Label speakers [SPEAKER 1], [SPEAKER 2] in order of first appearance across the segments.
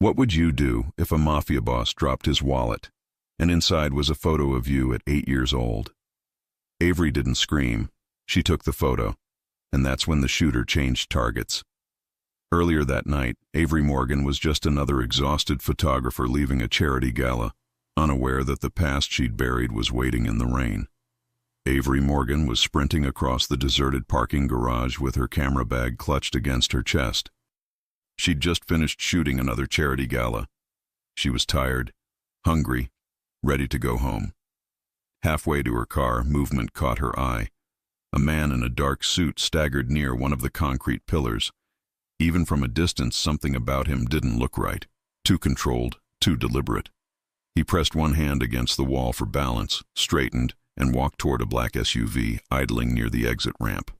[SPEAKER 1] What would you do if a mafia boss dropped his wallet, and inside was a photo of you at 8 years old? Avery didn't scream. She took the photo, and that's when the shooter changed targets. Earlier that night, Avery Morgan was just another exhausted photographer leaving a charity gala, unaware that the past she'd buried was waiting in the rain. Avery Morgan was sprinting across the deserted parking garage with her camera bag clutched against her chest. She'd just finished shooting another charity gala. She was tired, hungry, ready to go home. Halfway to her car, movement caught her eye. A man in a dark suit staggered near one of the concrete pillars. Even from a distance, something about him didn't look right. Too controlled, too deliberate. He pressed one hand against the wall for balance, straightened, and walked toward a black SUV idling near the exit ramp.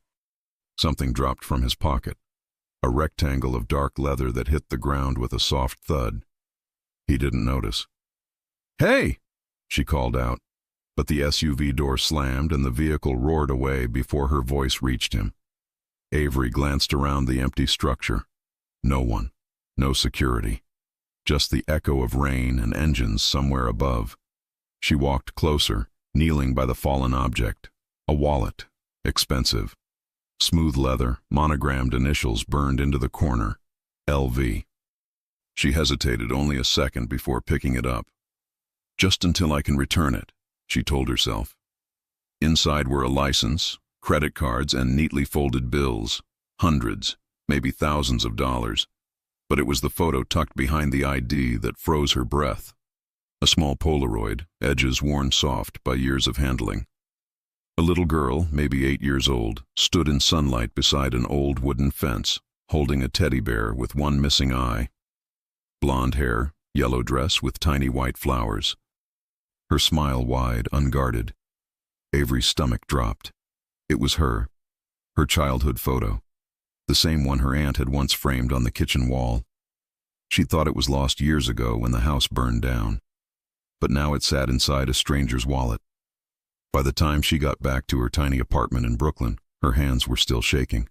[SPEAKER 1] Something dropped from his pocket. A rectangle of dark leather that hit the ground with a soft thud. He didn't notice. "Hey!" she called out, but the SUV door slammed and the vehicle roared away before her voice reached him. Avery glanced around the empty structure. No one, no security, just the echo of rain and engines somewhere above. She walked closer, kneeling by the fallen object. A wallet, expensive. Smooth leather, monogrammed initials burned into the corner. LV. She hesitated only a second before picking it up. "Just until I can return it," she told herself. Inside were a license, credit cards, and neatly folded bills. Hundreds, maybe thousands of dollars. But it was the photo tucked behind the ID that froze her breath. A small Polaroid, edges worn soft by years of handling. A little girl, maybe 8 years old, stood in sunlight beside an old wooden fence, holding a teddy bear with one missing eye. Blonde hair, yellow dress with tiny white flowers. Her smile wide, unguarded. Avery's stomach dropped. It was her childhood photo, the same one her aunt had once framed on the kitchen wall. She'd thought it was lost years ago when the house burned down, but now it sat inside a stranger's wallet. By the time she got back to her tiny apartment in Brooklyn, her hands were still shaking.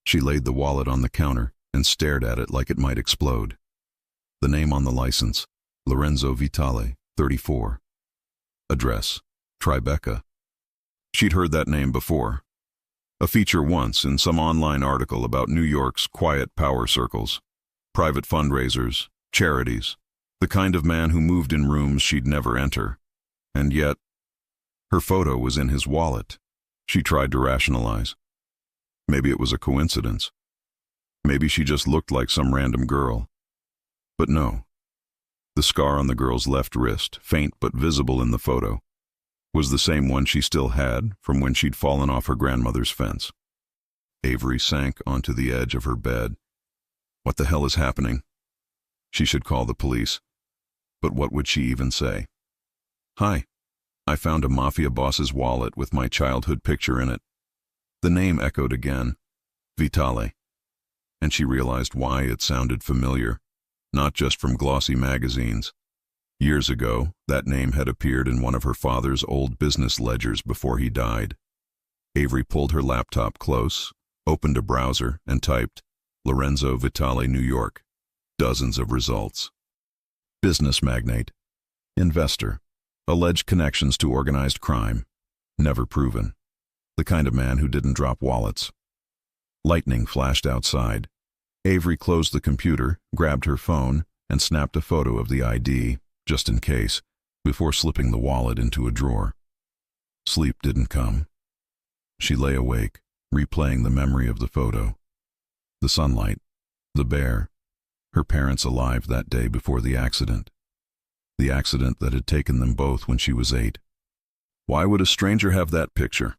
[SPEAKER 1] She laid the wallet on the counter and stared at it like it might explode. The name on the license, Lorenzo Vitale, 34. Address, Tribeca. She'd heard that name before. A feature once in some online article about New York's quiet power circles, private fundraisers, charities, the kind of man who moved in rooms she'd never enter. And yet, her photo was in his wallet. She tried to rationalize. Maybe it was a coincidence. Maybe she just looked like some random girl. But no. The scar on the girl's left wrist, faint but visible in the photo, was the same one she still had from when she'd fallen off her grandmother's fence. Avery sank onto the edge of her bed. What the hell is happening? She should call the police. But what would she even say? "Hi. I found a mafia boss's wallet with my childhood picture in it." The name echoed again. Vitale. And she realized why it sounded familiar, not just from glossy magazines. Years ago, that name had appeared in one of her father's old business ledgers before he died. Avery pulled her laptop close, opened a browser, and typed, "Lorenzo Vitale, New York." Dozens of results. Business magnate. Investor. Alleged connections to organized crime. Never proven. The kind of man who didn't drop wallets. Lightning flashed outside. Avery closed the computer, grabbed her phone, and snapped a photo of the ID, just in case, before slipping the wallet into a drawer. Sleep didn't come. She lay awake, replaying the memory of the photo. The sunlight, the bear, her parents alive that day before the accident. The accident that had taken them both when she was 8. Why would a stranger have that picture?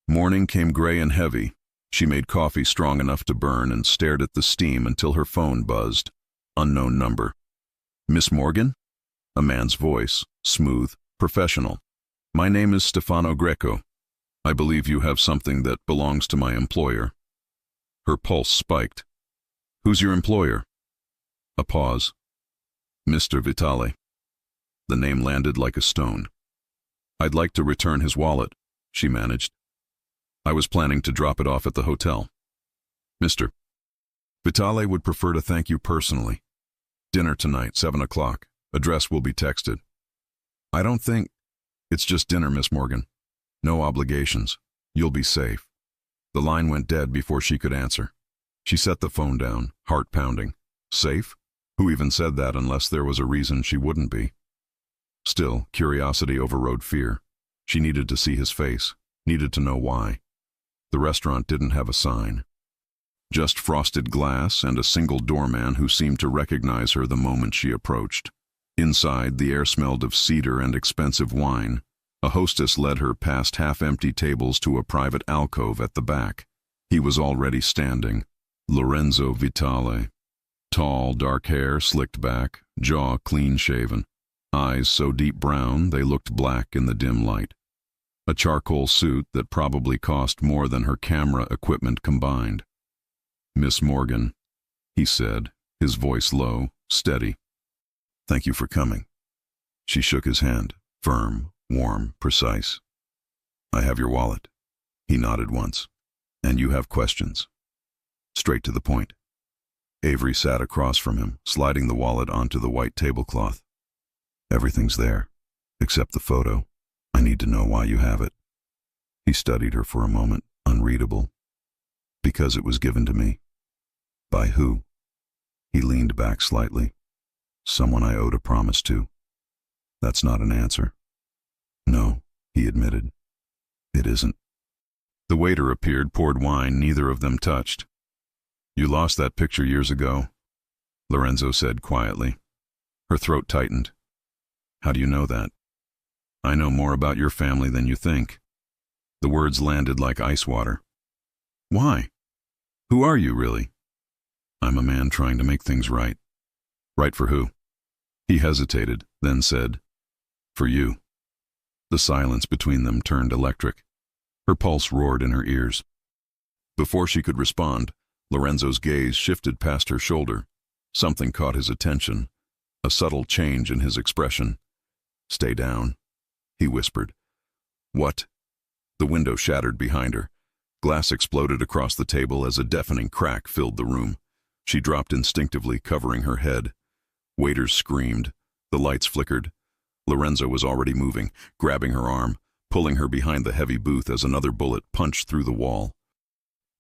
[SPEAKER 1] Morning came gray and heavy. She made coffee strong enough to burn and stared at the steam until her phone buzzed. Unknown number. "Miss Morgan?" A man's voice, smooth, professional. "My name is Stefano Greco. I believe you have something that belongs to my employer." Her pulse spiked. "Who's your employer?" A pause. "Mr. Vitale." The name landed like a stone. "I'd like to return his wallet," she managed. "I was planning to drop it off at the hotel." "Mr. Vitale would prefer to thank you personally." Dinner tonight, 7 o'clock. Address will be texted. I don't think... It's just dinner, Miss Morgan. No obligations. You'll be safe. The line went dead before she could answer. She set the phone down, heart pounding. Safe? Who even said that unless there was a reason she wouldn't be? Still, curiosity overrode fear. She needed to see his face, needed to know why. The restaurant didn't have a sign. Just frosted glass and a single doorman who seemed to recognize her the moment she approached. Inside, the air smelled of cedar and expensive wine. A hostess led her past half-empty tables to a private alcove at the back. He was already standing. Lorenzo Vitale. Tall, dark hair slicked back, jaw clean-shaven. Eyes so deep brown they looked black in the dim light. A charcoal suit that probably cost more than her camera equipment combined. Miss Morgan, he said, his voice low, steady. Thank you for coming. She shook his hand, firm, warm, precise. I have your wallet. He nodded once. And you have questions. Straight to the point. Avery sat across from him, sliding the wallet onto the white tablecloth. Everything's there, except the photo. I need to know why you have it. He studied her for a moment, unreadable. Because it was given to me. By who? He leaned back slightly. Someone I owed a promise to. That's not an answer. No, he admitted. It isn't. The waiter appeared, poured wine neither of them touched. You lost that picture years ago, Lorenzo said quietly. Her throat tightened. How do you know that? I know more about your family than you think. The words landed like ice water. Why? Who are you, really? I'm a man trying to make things right. Right for who? He hesitated, then said, For you. The silence between them turned electric. Her pulse roared in her ears. Before she could respond, Lorenzo's gaze shifted past her shoulder. Something caught his attention, a subtle change in his expression. Stay down, he whispered. What? The window shattered behind her. Glass exploded across the table as a deafening crack filled the room. She dropped instinctively, covering her head. Waiters screamed. The lights flickered. Lorenzo was already moving, grabbing her arm, pulling her behind the heavy booth as another bullet punched through the wall.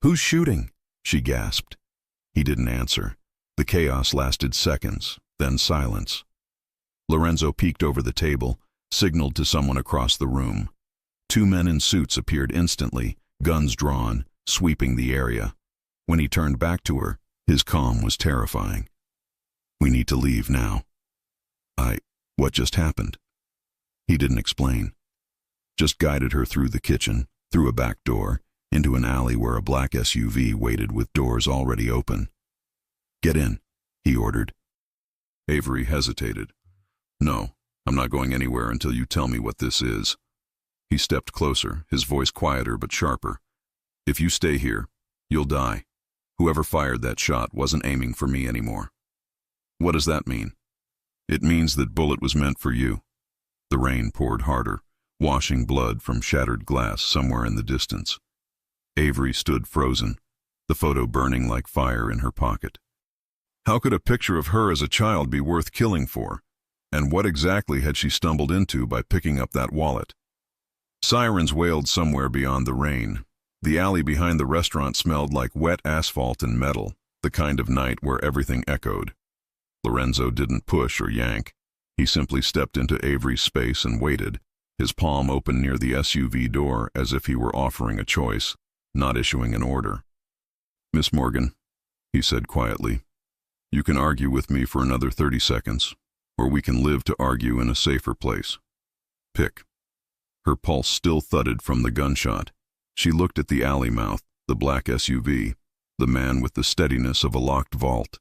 [SPEAKER 1] Who's shooting? She gasped. He didn't answer. The chaos lasted seconds, then silence. Lorenzo peeked over the table, signaled to someone across the room. Two men in suits appeared instantly, guns drawn, sweeping the area. When he turned back to her, his calm was terrifying. We need to leave now. What just happened? He didn't explain. Just guided her through the kitchen, through a back door, into an alley where a black SUV waited with doors already open. Get in, he ordered. Avery hesitated. No, I'm not going anywhere until you tell me what this is. He stepped closer, his voice quieter but sharper. If you stay here, you'll die. Whoever fired that shot wasn't aiming for me anymore. What does that mean? It means that bullet was meant for you. The rain poured harder, washing blood from shattered glass somewhere in the distance. Avery stood frozen, the photo burning like fire in her pocket. How could a picture of her as a child be worth killing for? And what exactly had she stumbled into by picking up that wallet? Sirens wailed somewhere beyond the rain. The alley behind the restaurant smelled like wet asphalt and metal, the kind of night where everything echoed. Lorenzo didn't push or yank. He simply stepped into Avery's space and waited, his palm open near the SUV door as if he were offering a choice, not issuing an order. Miss Morgan, he said quietly, you can argue with me for another 30 seconds, or we can live to argue in a safer place. Pick. Her pulse still thudded from the gunshot. She looked at the alley mouth, the black SUV, the man with the steadiness of a locked vault.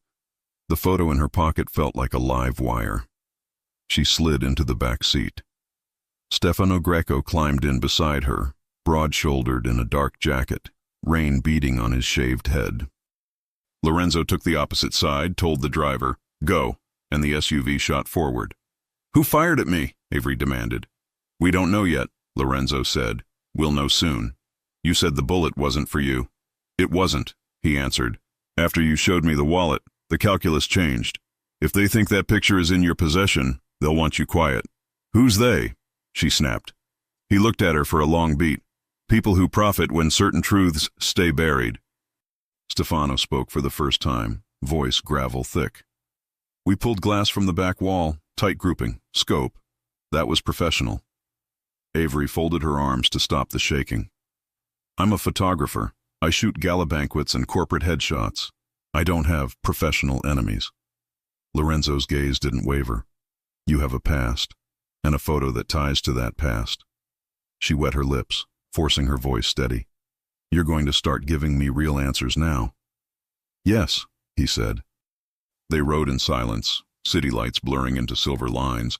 [SPEAKER 1] The photo in her pocket felt like a live wire. She slid into the back seat. Stefano Greco climbed in beside her, broad-shouldered in a dark jacket, rain beating on his shaved head. Lorenzo took the opposite side, told the driver, "Go," and the SUV shot forward. "Who fired at me?" Avery demanded. "We don't know yet," Lorenzo said. "We'll know soon. You said the bullet wasn't for you." "It wasn't," he answered. "After you showed me the wallet, the calculus changed. If they think that picture is in your possession, they'll want you quiet. Who's they? She snapped. He looked at her for a long beat. People who profit when certain truths stay buried. Stefano spoke for the first time, voice gravel thick. We pulled glass from the back wall, tight grouping, scope. That was professional. Avery folded her arms to stop the shaking. I'm a photographer. I shoot gala banquets and corporate headshots. I don't have professional enemies. Lorenzo's gaze didn't waver. You have a past, and a photo that ties to that past. She wet her lips, forcing her voice steady. You're going to start giving me real answers now. Yes, he said. They rode in silence, city lights blurring into silver lines,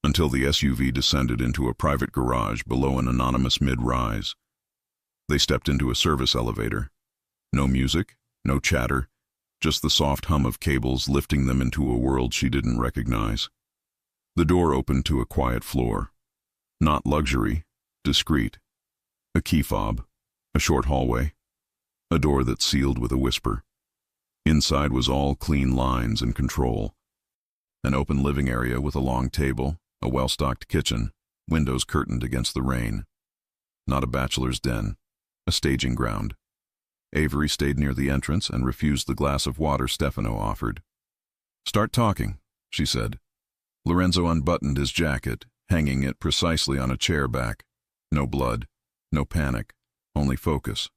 [SPEAKER 1] until the SUV descended into a private garage below an anonymous mid-rise. They stepped into a service elevator. No music, no chatter, just the soft hum of cables lifting them into a world she didn't recognize. The door opened to a quiet floor. Not luxury, discreet. A key fob, a short hallway, a door that sealed with a whisper. Inside was all clean lines and control. An open living area with a long table, a well-stocked kitchen, windows curtained against the rain. Not a bachelor's den, a staging ground. Avery stayed near the entrance and refused the glass of water Stefano offered. Start talking, she said. Lorenzo unbuttoned his jacket, hanging it precisely on a chair back. No blood, no panic, only focus.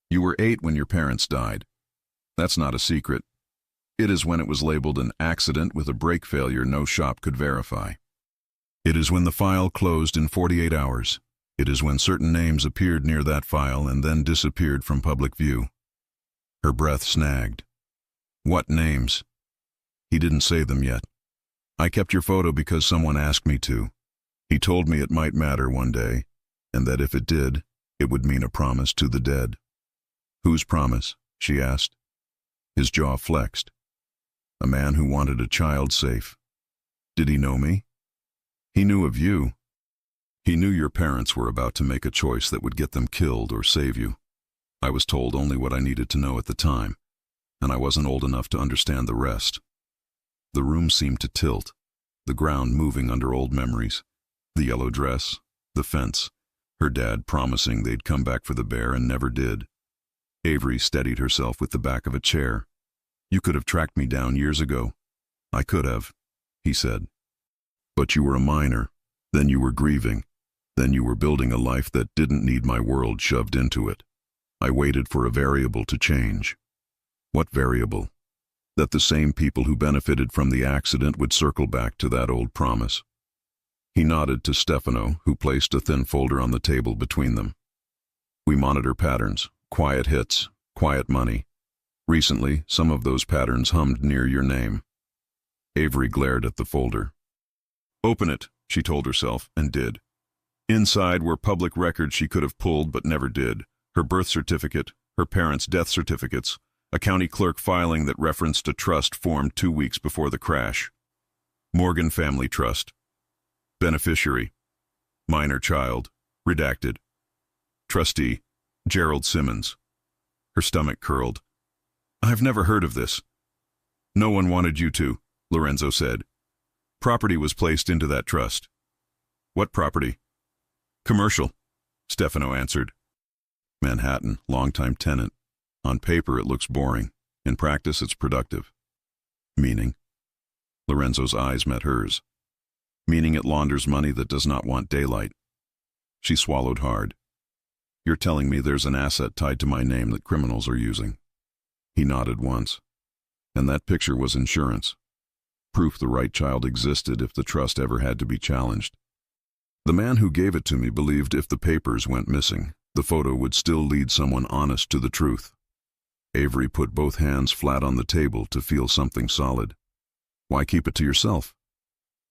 [SPEAKER 1] You were 8 when your parents died. That's not a secret. It is when it was labeled an accident with a brake failure no shop could verify. It is when the file closed in 48 hours. It is when certain names appeared near that file and then disappeared from public view. Her breath snagged. What names? He didn't say them yet. I kept your photo because someone asked me to. He told me it might matter one day, and that if it did, it would mean a promise to the dead. Whose promise? She asked. His jaw flexed. A man who wanted a child safe. Did he know me? He knew of you. He knew your parents were about to make a choice that would get them killed or save you. I was told only what I needed to know at the time, and I wasn't old enough to understand the rest. The room seemed to tilt, the ground moving under old memories. The yellow dress, the fence, her dad promising they'd come back for the bear and never did. Avery steadied herself with the back of a chair. You could have tracked me down years ago. I could have, he said. But you were a minor. Then you were grieving. Then you were building a life that didn't need my world shoved into it. I waited for a variable to change. What variable? That the same people who benefited from the accident would circle back to that old promise. He nodded to Stefano, who placed a thin folder on the table between them. We monitor patterns, quiet hits, quiet money. Recently, some of those patterns hummed near your name. Avery glared at the folder. Open it, she told herself, and did. Inside were public records she could have pulled but never did. Her birth certificate, her parents' death certificates, a county clerk filing that referenced a trust formed 2 weeks before the crash. Morgan Family Trust. Beneficiary. Minor child. Redacted. Trustee. Gerald Simmons. Her stomach curled. I've never heard of this. No one wanted you to, Lorenzo said. Property was placed into that trust. What property? Commercial, Stefano answered. Manhattan, longtime tenant. On paper it looks boring. In practice it's productive. Meaning? Lorenzo's eyes met hers. Meaning it launders money that does not want daylight. She swallowed hard. You're telling me there's an asset tied to my name that criminals are using. He nodded once. And that picture was insurance. Proof the right child existed if the trust ever had to be challenged. The man who gave it to me believed if the papers went missing, the photo would still lead someone honest to the truth. Avery put both hands flat on the table to feel something solid. Why keep it to yourself?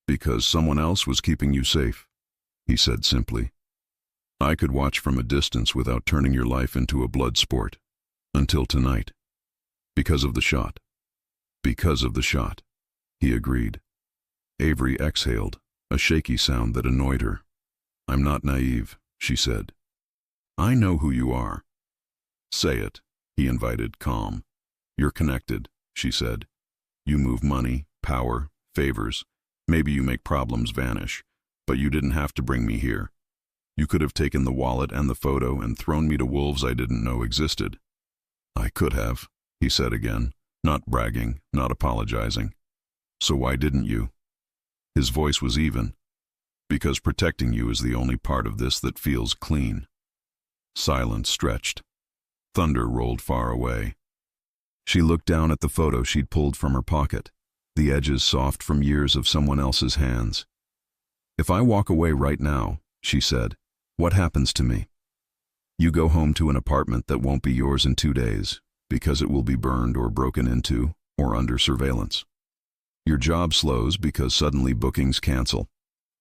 [SPEAKER 1] Because someone else was keeping you safe, he said simply. I could watch from a distance without turning your life into a blood sport. Until tonight. Because of the shot. Because of the shot, he agreed. Avery exhaled, a shaky sound that annoyed her. I'm not naive, she said. I know who you are. Say it, he invited, calm. You're connected, she said. You move money, power, favors. Maybe you make problems vanish. But you didn't have to bring me here. You could have taken the wallet and the photo and thrown me to wolves I didn't know existed. I could have, he said again, not bragging, not apologizing. So why didn't you? His voice was even. Because protecting you is the only part of this that feels clean. Silence stretched. Thunder rolled far away. She looked down at the photo she'd pulled from her pocket, the edges soft from years of someone else's hands. If I walk away right now, she said, what happens to me? You go home to an apartment that won't be yours in 2 days, because it will be burned or broken into or under surveillance. Your job slows because suddenly bookings cancel.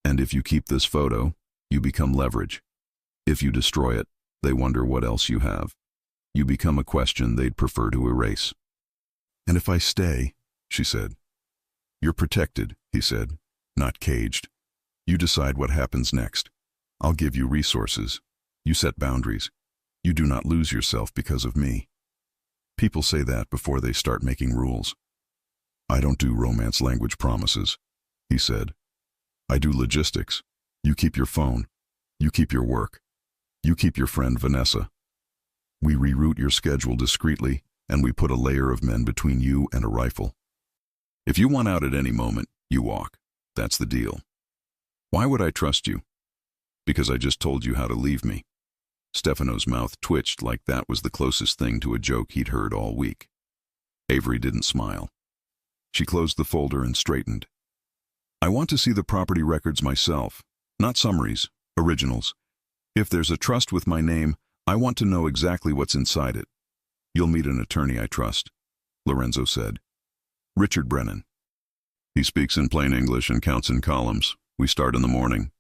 [SPEAKER 1] And if you keep this photo, you become leverage. If you destroy it, they wonder what else you have. You become a question they'd prefer to erase. And if I stay, she said. You're protected, he said, not caged. You decide what happens next. I'll give you resources. You set boundaries. You do not lose yourself because of me. People say that before they start making rules. I don't do romance language promises, he said. I do logistics. You keep your phone. You keep your work. You keep your friend Vanessa. We reroute your schedule discreetly, and we put a layer of men between you and a rifle. If you want out at any moment, you walk. That's the deal. Why would I trust you? Because I just told you how to leave me. Stefano's mouth twitched like that was the closest thing to a joke he'd heard all week. Avery didn't smile. She closed the folder and straightened. I want to see the property records myself, not summaries, originals. If there's a trust with my name, I want to know exactly what's inside it. You'll meet an attorney I trust, Lorenzo said. Richard Brennan. He speaks in plain English and counts in columns. We start in the morning.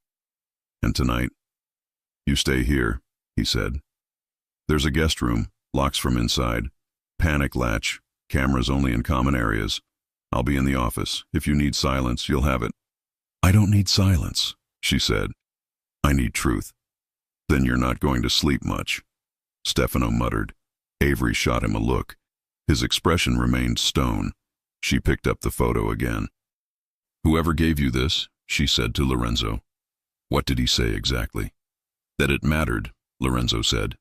[SPEAKER 1] And tonight, you stay here, he said. There's a guest room, locks from inside, panic latch, cameras only in common areas. I'll be in the office. If you need silence, you'll have it. I don't need silence, she said. I need truth. Then you're not going to sleep much. Stefano muttered. Avery shot him a look. His expression remained stone. She picked up the photo again. Whoever gave you this, she said to Lorenzo. What did he say exactly? That it mattered, Lorenzo said.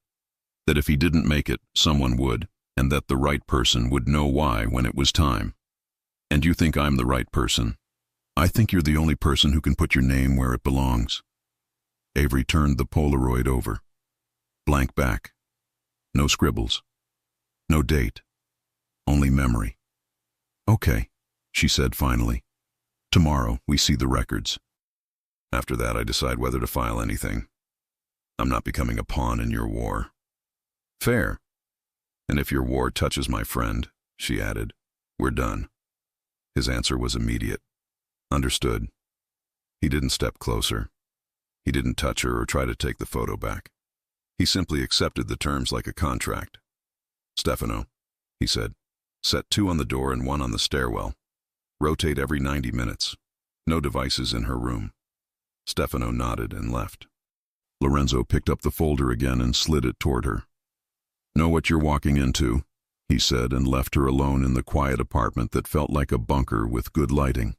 [SPEAKER 1] That if he didn't make it, someone would, and that the right person would know why when it was time. And you think I'm the right person? I think you're the only person who can put your name where it belongs. Avery turned the Polaroid over. Blank back. No scribbles. No date. Only memory. Okay, she said finally. Tomorrow we see the records. After that I decide whether to file anything. I'm not becoming a pawn in your war. Fair. And if your war touches my friend, she added, we're done. His answer was immediate. Understood. He didn't step closer. He didn't touch her or try to take the photo back. He simply accepted the terms like a contract. Stefano, he said, set 2 on the door and 1 on the stairwell. Rotate every 90 minutes. No devices in her room. Stefano nodded and left. Lorenzo picked up the folder again and slid it toward her. Know what you're walking into, he said, and left her alone in the quiet apartment that felt like a bunker with good lighting.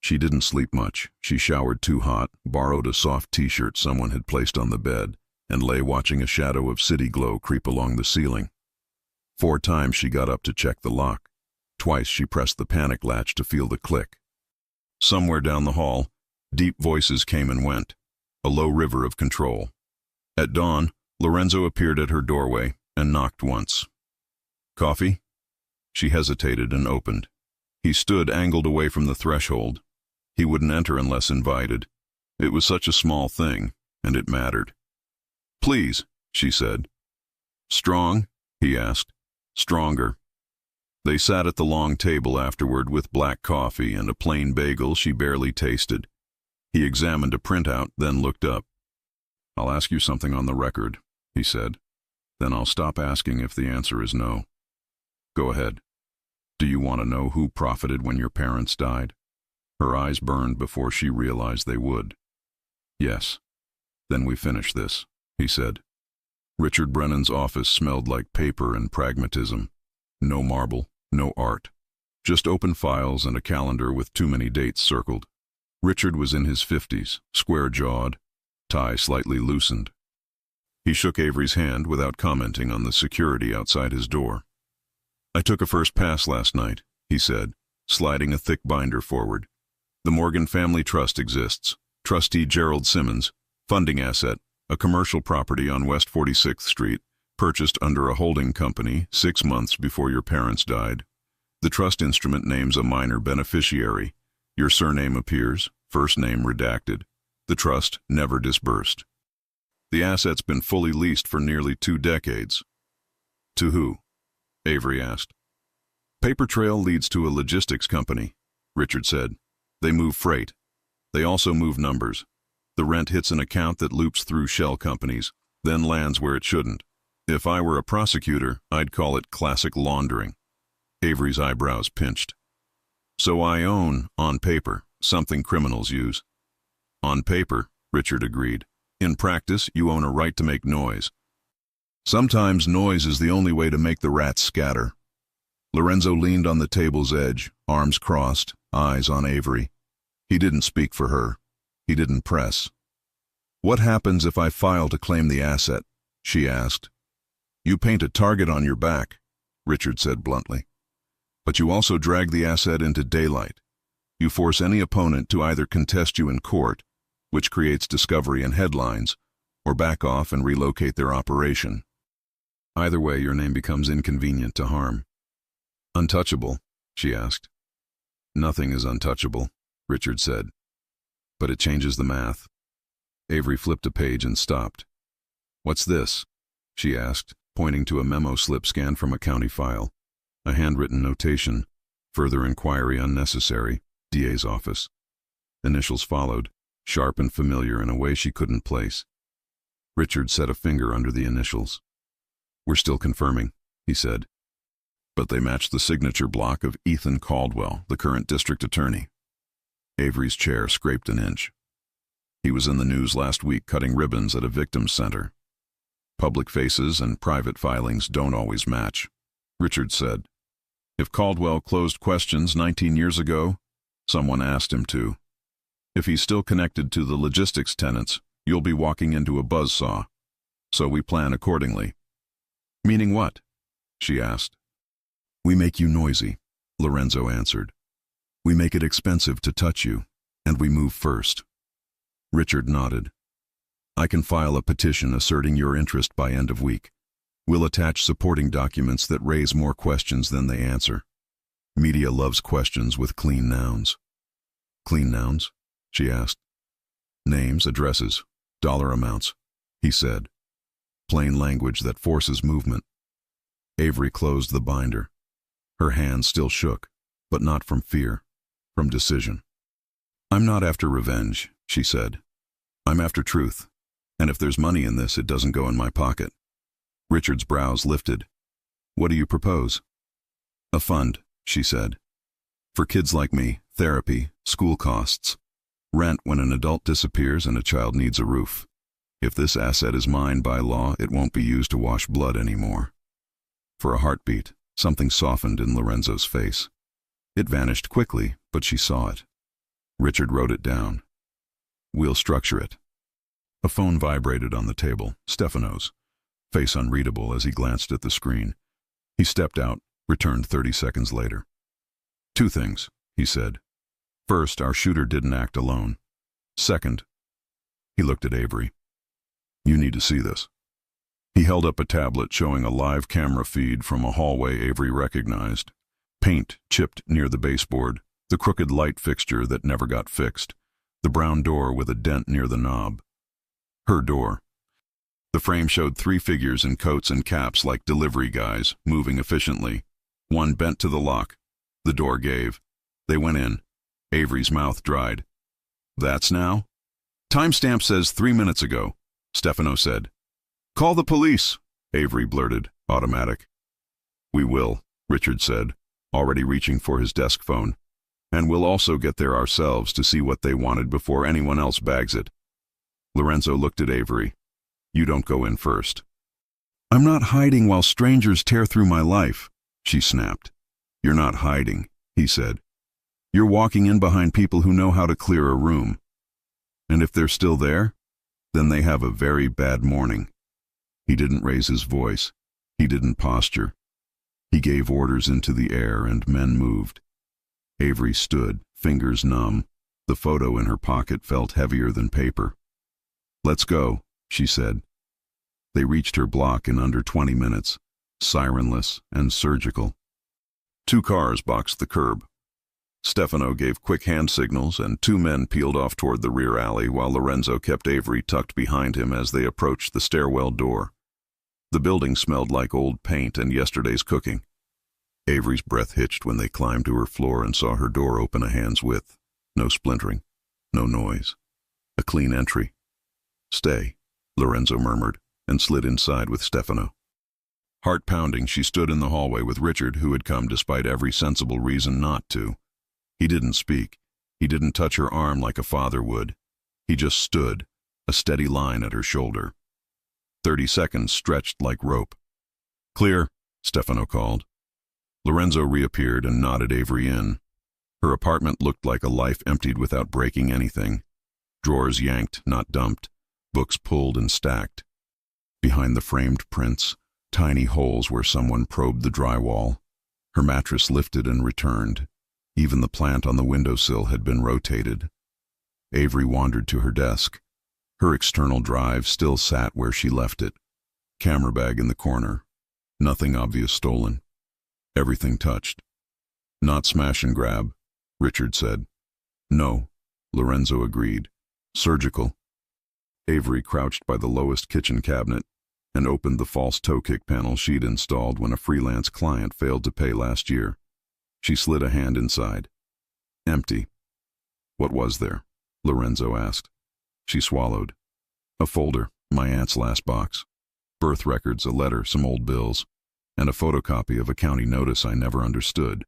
[SPEAKER 1] She didn't sleep much. She showered too hot, borrowed a soft t-shirt someone had placed on the bed, and lay watching a shadow of city glow creep along the ceiling. 4 times she got up to check the lock. Twice she pressed the panic latch to feel the click. Somewhere down the hall, deep voices came and went, a low river of control. At dawn, Lorenzo appeared at her doorway and knocked once. Coffee? She hesitated and opened. He stood angled away from the threshold. He wouldn't enter unless invited. It was such a small thing, and it mattered. Please, she said. Strong? He asked. Stronger. They sat at the long table afterward with black coffee and a plain bagel she barely tasted. He examined a printout, then looked up. I'll ask you something on the record, he said. Then I'll stop asking if the answer is no. Go ahead. Do you want to know who profited when your parents died? Her eyes burned before she realized they would. Yes. Then we finish this, he said. Richard Brennan's office smelled like paper and pragmatism. No marble, no art. Just open files and a calendar with too many dates circled. Richard was in his 50s, square-jawed, tie slightly loosened. He shook Avery's hand without commenting on the security outside his door. "I took a first pass last night," he said, sliding a thick binder forward. "The Morgan Family Trust exists. Trustee Gerald Simmons, funding asset, a commercial property on West 46th Street, purchased under a holding company 6 months before your parents died. The trust instrument names a minor beneficiary. Your surname appears, first name redacted. The trust never disbursed. The asset's been fully leased for nearly 2 decades. To who?" Avery asked. "Paper trail leads to a logistics company," Richard said. "They move freight. They also move numbers. The rent hits an account that loops through shell companies, then lands where it shouldn't. If I were a prosecutor, I'd call it classic laundering." Avery's eyebrows pinched. "So I own, on paper, something criminals use." "On paper," Richard agreed. "In practice, you own a right to make noise. Sometimes noise is the only way to make the rats scatter." Lorenzo leaned on the table's edge, arms crossed, eyes on Avery. He didn't speak for her. He didn't press. "What happens if I file to claim the asset?" she asked. "You paint a target on your back," Richard said bluntly. "But you also drag the asset into daylight. You force any opponent to either contest you in court, which creates discovery and headlines, or back off and relocate their operation. Either way, your name becomes inconvenient to harm." "Untouchable?" she asked. "Nothing is untouchable," Richard said. "But it changes the math." Avery flipped a page and stopped. "What's this?" she asked, pointing to a memo slip scanned from a county file. A handwritten notation, "Further inquiry unnecessary, DA's office." Initials followed, sharp and familiar in a way she couldn't place. Richard set a finger under the initials. "We're still confirming," he said. "But they match the signature block of Ethan Caldwell, the current district attorney." Avery's chair scraped an inch. "He was in the news last week cutting ribbons at a victim's center." "Public faces and private filings don't always match," Richard said. "If Caldwell closed questions 19 years ago, someone asked him to. If he's still connected to the logistics tenants, you'll be walking into a buzzsaw. So we plan accordingly." "Meaning what?" she asked. "We make you noisy," Lorenzo answered. "We make it expensive to touch you, and we move first." Richard nodded. "I can file a petition asserting your interest by end of week. We'll attach supporting documents that raise more questions than they answer. Media loves questions with clean nouns." "Clean nouns?" she asked. "Names, addresses, dollar amounts," he said. "Plain language that forces movement." Avery closed the binder. Her hand still shook, but not from fear, from decision. "I'm not after revenge," she said. "I'm after truth, and if there's money in this, it doesn't go in my pocket." Richard's brows lifted. "What do you propose?" "A fund," she said. "For kids like me, therapy, school costs, rent when an adult disappears and a child needs a roof. If this asset is mine by law, it won't be used to wash blood anymore." For a heartbeat, something softened in Lorenzo's face. It vanished quickly, but she saw it. Richard wrote it down. "We'll structure it." A phone vibrated on the table, Stefano's, face unreadable as he glanced at the screen. He stepped out, returned 30 seconds later. "2 things," he said. "First, our shooter didn't act alone. Second," he looked at Avery, "you need to see this." He held up a tablet showing a live camera feed from a hallway Avery recognized. Paint chipped near the baseboard, the crooked light fixture that never got fixed, the brown door with a dent near the knob. Her door. The frame showed 3 figures in coats and caps like delivery guys, moving efficiently. One bent to the lock. The door gave. They went in. Avery's mouth dried. "That's now?" "Timestamp says 3 minutes ago," Stefano said. "Call the police," Avery blurted, automatic. "We will," Richard said, already reaching for his desk phone. "And we'll also get there ourselves to see what they wanted before anyone else bags it." Lorenzo looked at Avery. "You don't go in first." "I'm not hiding while strangers tear through my life," she snapped. "You're not hiding. he said. "You're walking in behind people who know how to clear a room. And if they're still there, then they have a very bad morning." He didn't raise his voice. He didn't posture. He gave orders into the air and men moved. Avery stood, fingers numb. The photo in her pocket felt heavier than paper. "Let's go," she said. They reached her block in under 20 minutes, sirenless and surgical. 2 cars boxed the curb. Stefano gave quick hand signals and 2 men peeled off toward the rear alley while Lorenzo kept Avery tucked behind him as they approached the stairwell door. The building smelled like old paint and yesterday's cooking. Avery's breath hitched when they climbed to her floor and saw her door open a hand's width. No splintering, no noise. A clean entry. "Stay," Lorenzo murmured, and slid inside with Stefano. Heart pounding, she stood in the hallway with Richard, who had come despite every sensible reason not to. He didn't speak. He didn't touch her arm like a father would. He just stood, a steady line at her shoulder. 30 seconds stretched like rope. "Clear," Stefano called. Lorenzo reappeared and nodded Avery in. Her apartment looked like a life emptied without breaking anything. Drawers yanked, not dumped. Books pulled and stacked. Behind the framed prints, tiny holes where someone probed the drywall. Her mattress lifted and returned. Even the plant on the windowsill had been rotated. Avery wandered to her desk. Her external drive still sat where she left it. Camera bag in the corner. Nothing obvious stolen. Everything touched. "Not smash and grab," Richard said. "No," Lorenzo agreed. "Surgical." Avery crouched by the lowest kitchen cabinet and opened the false toe kick panel she'd installed when a freelance client failed to pay last year. She slid a hand inside. Empty. "What was there?" Lorenzo asked. She swallowed. "A folder, my aunt's last box. Birth records, a letter, some old bills, and a photocopy of a county notice I never understood."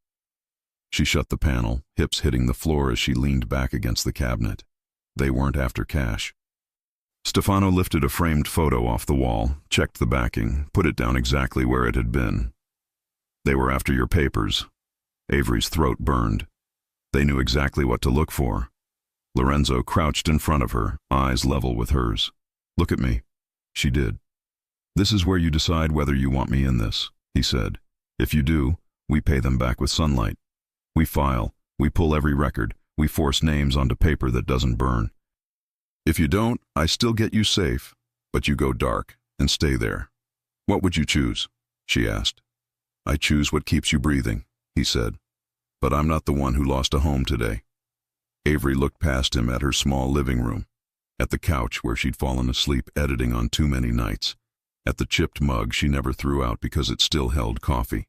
[SPEAKER 1] She shut the panel, hips hitting the floor as she leaned back against the cabinet. They weren't after cash. Stefano lifted a framed photo off the wall, checked the backing, put it down exactly where it had been. "They were after your papers." Avery's throat burned. They knew exactly what to look for. Lorenzo crouched in front of her, eyes level with hers. "Look at me." She did. "This is where you decide whether you want me in this," he said. "If you do, we pay them back with sunlight. We file, we pull every record, we force names onto paper that doesn't burn. If you don't, I still get you safe, but you go dark and stay there. What would you choose?" she asked. "I choose what keeps you breathing," he said. "But I'm not the one who lost a home today." Avery looked past him at her small living room, at the couch where she'd fallen asleep editing on too many nights, at the chipped mug she never threw out because it still held coffee.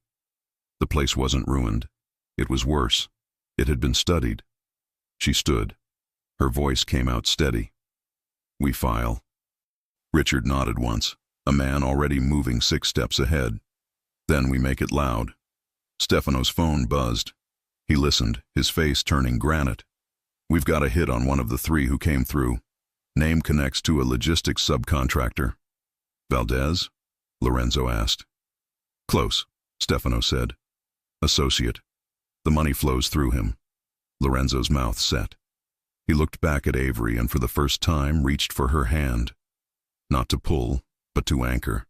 [SPEAKER 1] The place wasn't ruined. It was worse. It had been studied. She stood. Her voice came out steady. "We file." Richard nodded once, a man already moving 6 steps ahead. "Then we make it loud." Stefano's phone buzzed. He listened, his face turning granite. "We've got a hit on one of the 3 who came through. Name connects to a logistics subcontractor." "Valdez?" Lorenzo asked. "Close," Stefano said. "Associate. The money flows through him." Lorenzo's mouth set. He looked back at Avery and for the first time reached for her hand. Not to pull, but to anchor.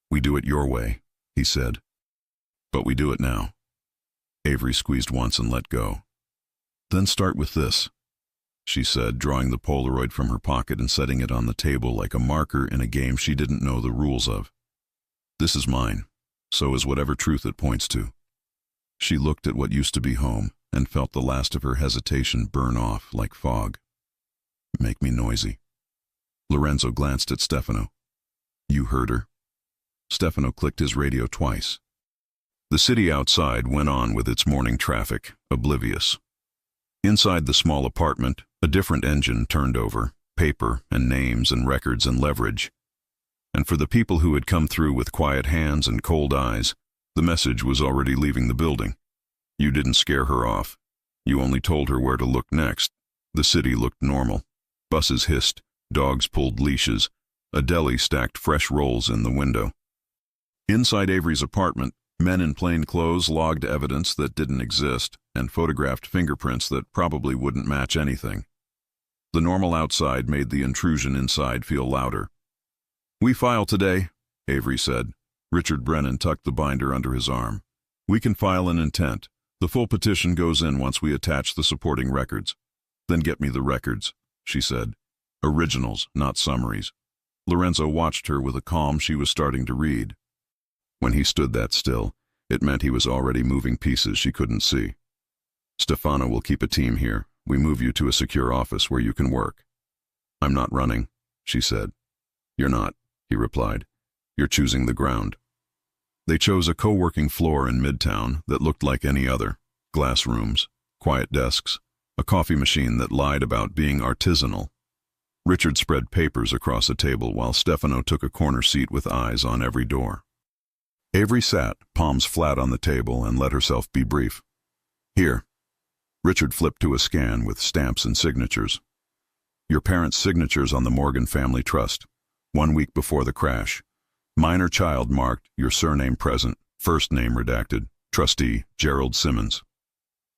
[SPEAKER 1] "We do it your way," he said. "But we do it now." Avery squeezed once and let go. "Then start with this," she said, drawing the Polaroid from her pocket and setting it on the table like a marker in a game she didn't know the rules of. "This is mine. So is whatever truth it points to." She looked at what used to be home and felt the last of her hesitation burn off like fog. "Make me noisy." Lorenzo glanced at Stefano. "You heard her?" Stefano clicked his radio twice. The city outside went on with its morning traffic, oblivious. Inside the small apartment, a different engine turned over, paper and names and records and leverage. And for the people who had come through with quiet hands and cold eyes, the message was already leaving the building. You didn't scare her off. You only told her where to look next. The city looked normal. Buses hissed, dogs pulled leashes, a deli stacked fresh rolls in the window. Inside Avery's apartment, Men in plain clothes logged evidence that didn't exist and photographed fingerprints that probably wouldn't match anything. The normal outside made the intrusion inside feel louder. "We file today," Avery said. Richard Brennan tucked the binder under his arm. "We can file an intent. The full petition goes in once we attach the supporting records." "Then get me the records," she said. "Originals, not summaries." Lorenzo watched her with a calm she was starting to read. When he stood that still, it meant he was already moving pieces she couldn't see. "Stefano will keep a team here. We move you to a secure office where you can work." "I'm not running," she said. "You're not," he replied. "You're choosing the ground." They chose a co-working floor in Midtown that looked like any other. Glass rooms, quiet desks, a coffee machine that lied about being artisanal. Richard spread papers across a table while Stefano took a corner seat with eyes on every door. Avery sat, palms flat on the table, and let herself be brief. "Here." Richard flipped to a scan with stamps and signatures. "Your parents' signatures on the Morgan Family Trust. 1 week before the crash. Minor child marked, your surname present, first name redacted. Trustee, Gerald Simmons."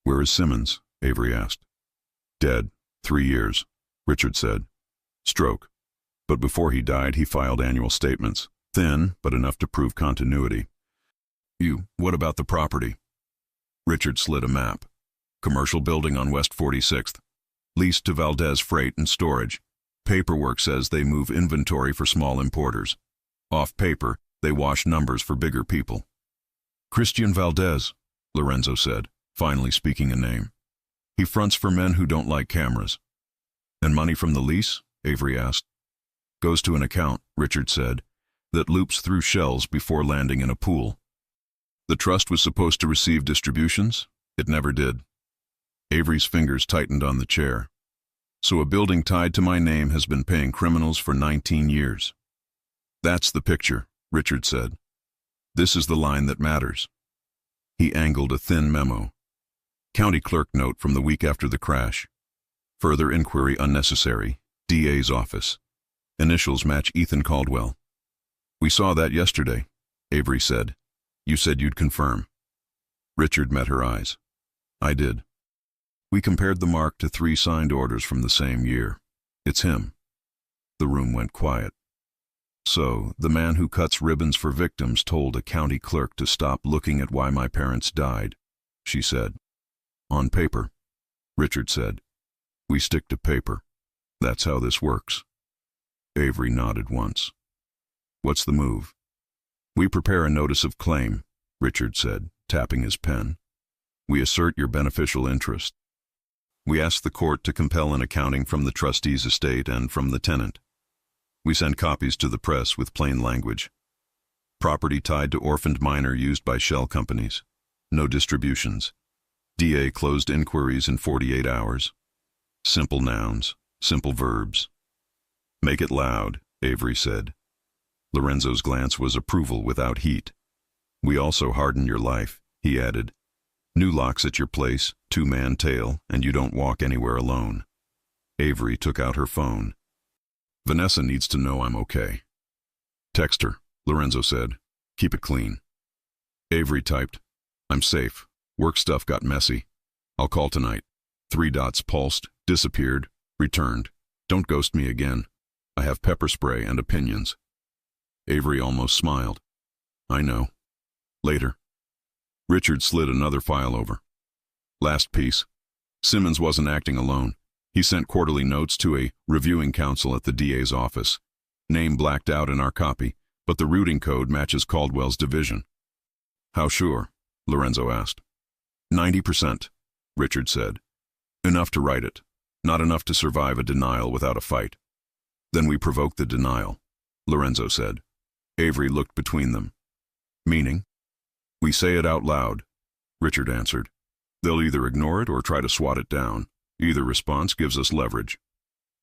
[SPEAKER 1] "Where is Simmons?" Avery asked. "Dead. 3 years," Richard said. "Stroke. But before he died, he filed annual statements. Thin, but enough to prove continuity." What about the property?" Richard slid a map. "Commercial building on West 46th. Leased to Valdez Freight and Storage. Paperwork says they move inventory for small importers. Off paper, they wash numbers for bigger people." "Christian Valdez," Lorenzo said, finally speaking a name. "He fronts for men who don't like cameras." "And money from the lease?" Avery asked. "Goes to an account," Richard said, "that loops through shells before landing in a pool." "The trust was supposed to receive distributions? It never did." Avery's fingers tightened on the chair. "So a building tied to my name has been paying criminals for 19 years. "That's the picture," Richard said. "This is the line that matters." He angled a thin memo. "County clerk note from the week after the crash. Further inquiry unnecessary. DA's office. Initials match Ethan Caldwell." "We saw that yesterday," Avery said. "You said you'd confirm." Richard met her eyes. "I did. We compared the mark to 3 signed orders from the same year. It's him." The room went quiet. "So, the man who cuts ribbons for victims told a county clerk to stop looking at why my parents died," she said. "On paper," Richard said. "We stick to paper. That's how this works." Avery nodded once. "What's the move?" "We prepare a notice of claim," Richard said, tapping his pen. "We assert your beneficial interest. We ask the court to compel an accounting from the trustee's estate and from the tenant. We send copies to the press with plain language. Property tied to orphaned minor used by shell companies. No distributions. DA closed inquiries in 48 hours. Simple nouns, simple verbs." "Make it loud," Avery said. Lorenzo's glance was approval without heat. "We also harden your life," he added. "New locks at your place, 2-man tail, and you don't walk anywhere alone." Avery took out her phone. "Vanessa needs to know I'm okay." "Text her," Lorenzo said. "Keep it clean." Avery typed, "I'm safe. Work stuff got messy. I'll call tonight. 3 dots pulsed, disappeared, returned. Don't ghost me again. I have pepper spray and opinions." Avery almost smiled. "I know. Later." Richard slid another file over. Last piece. Simmons wasn't acting alone. He sent quarterly notes to a reviewing counsel at the DA's office. Name blacked out in our copy, but the routing code matches Caldwell's division. "How sure?" Lorenzo asked. 90%, Richard said. "Enough to write it. Not enough to survive a denial without a fight." "Then we provoke the denial," Lorenzo said. Avery looked between them. "Meaning?" "We say it out loud," Richard answered. "They'll either ignore it or try to swat it down. Either response gives us leverage."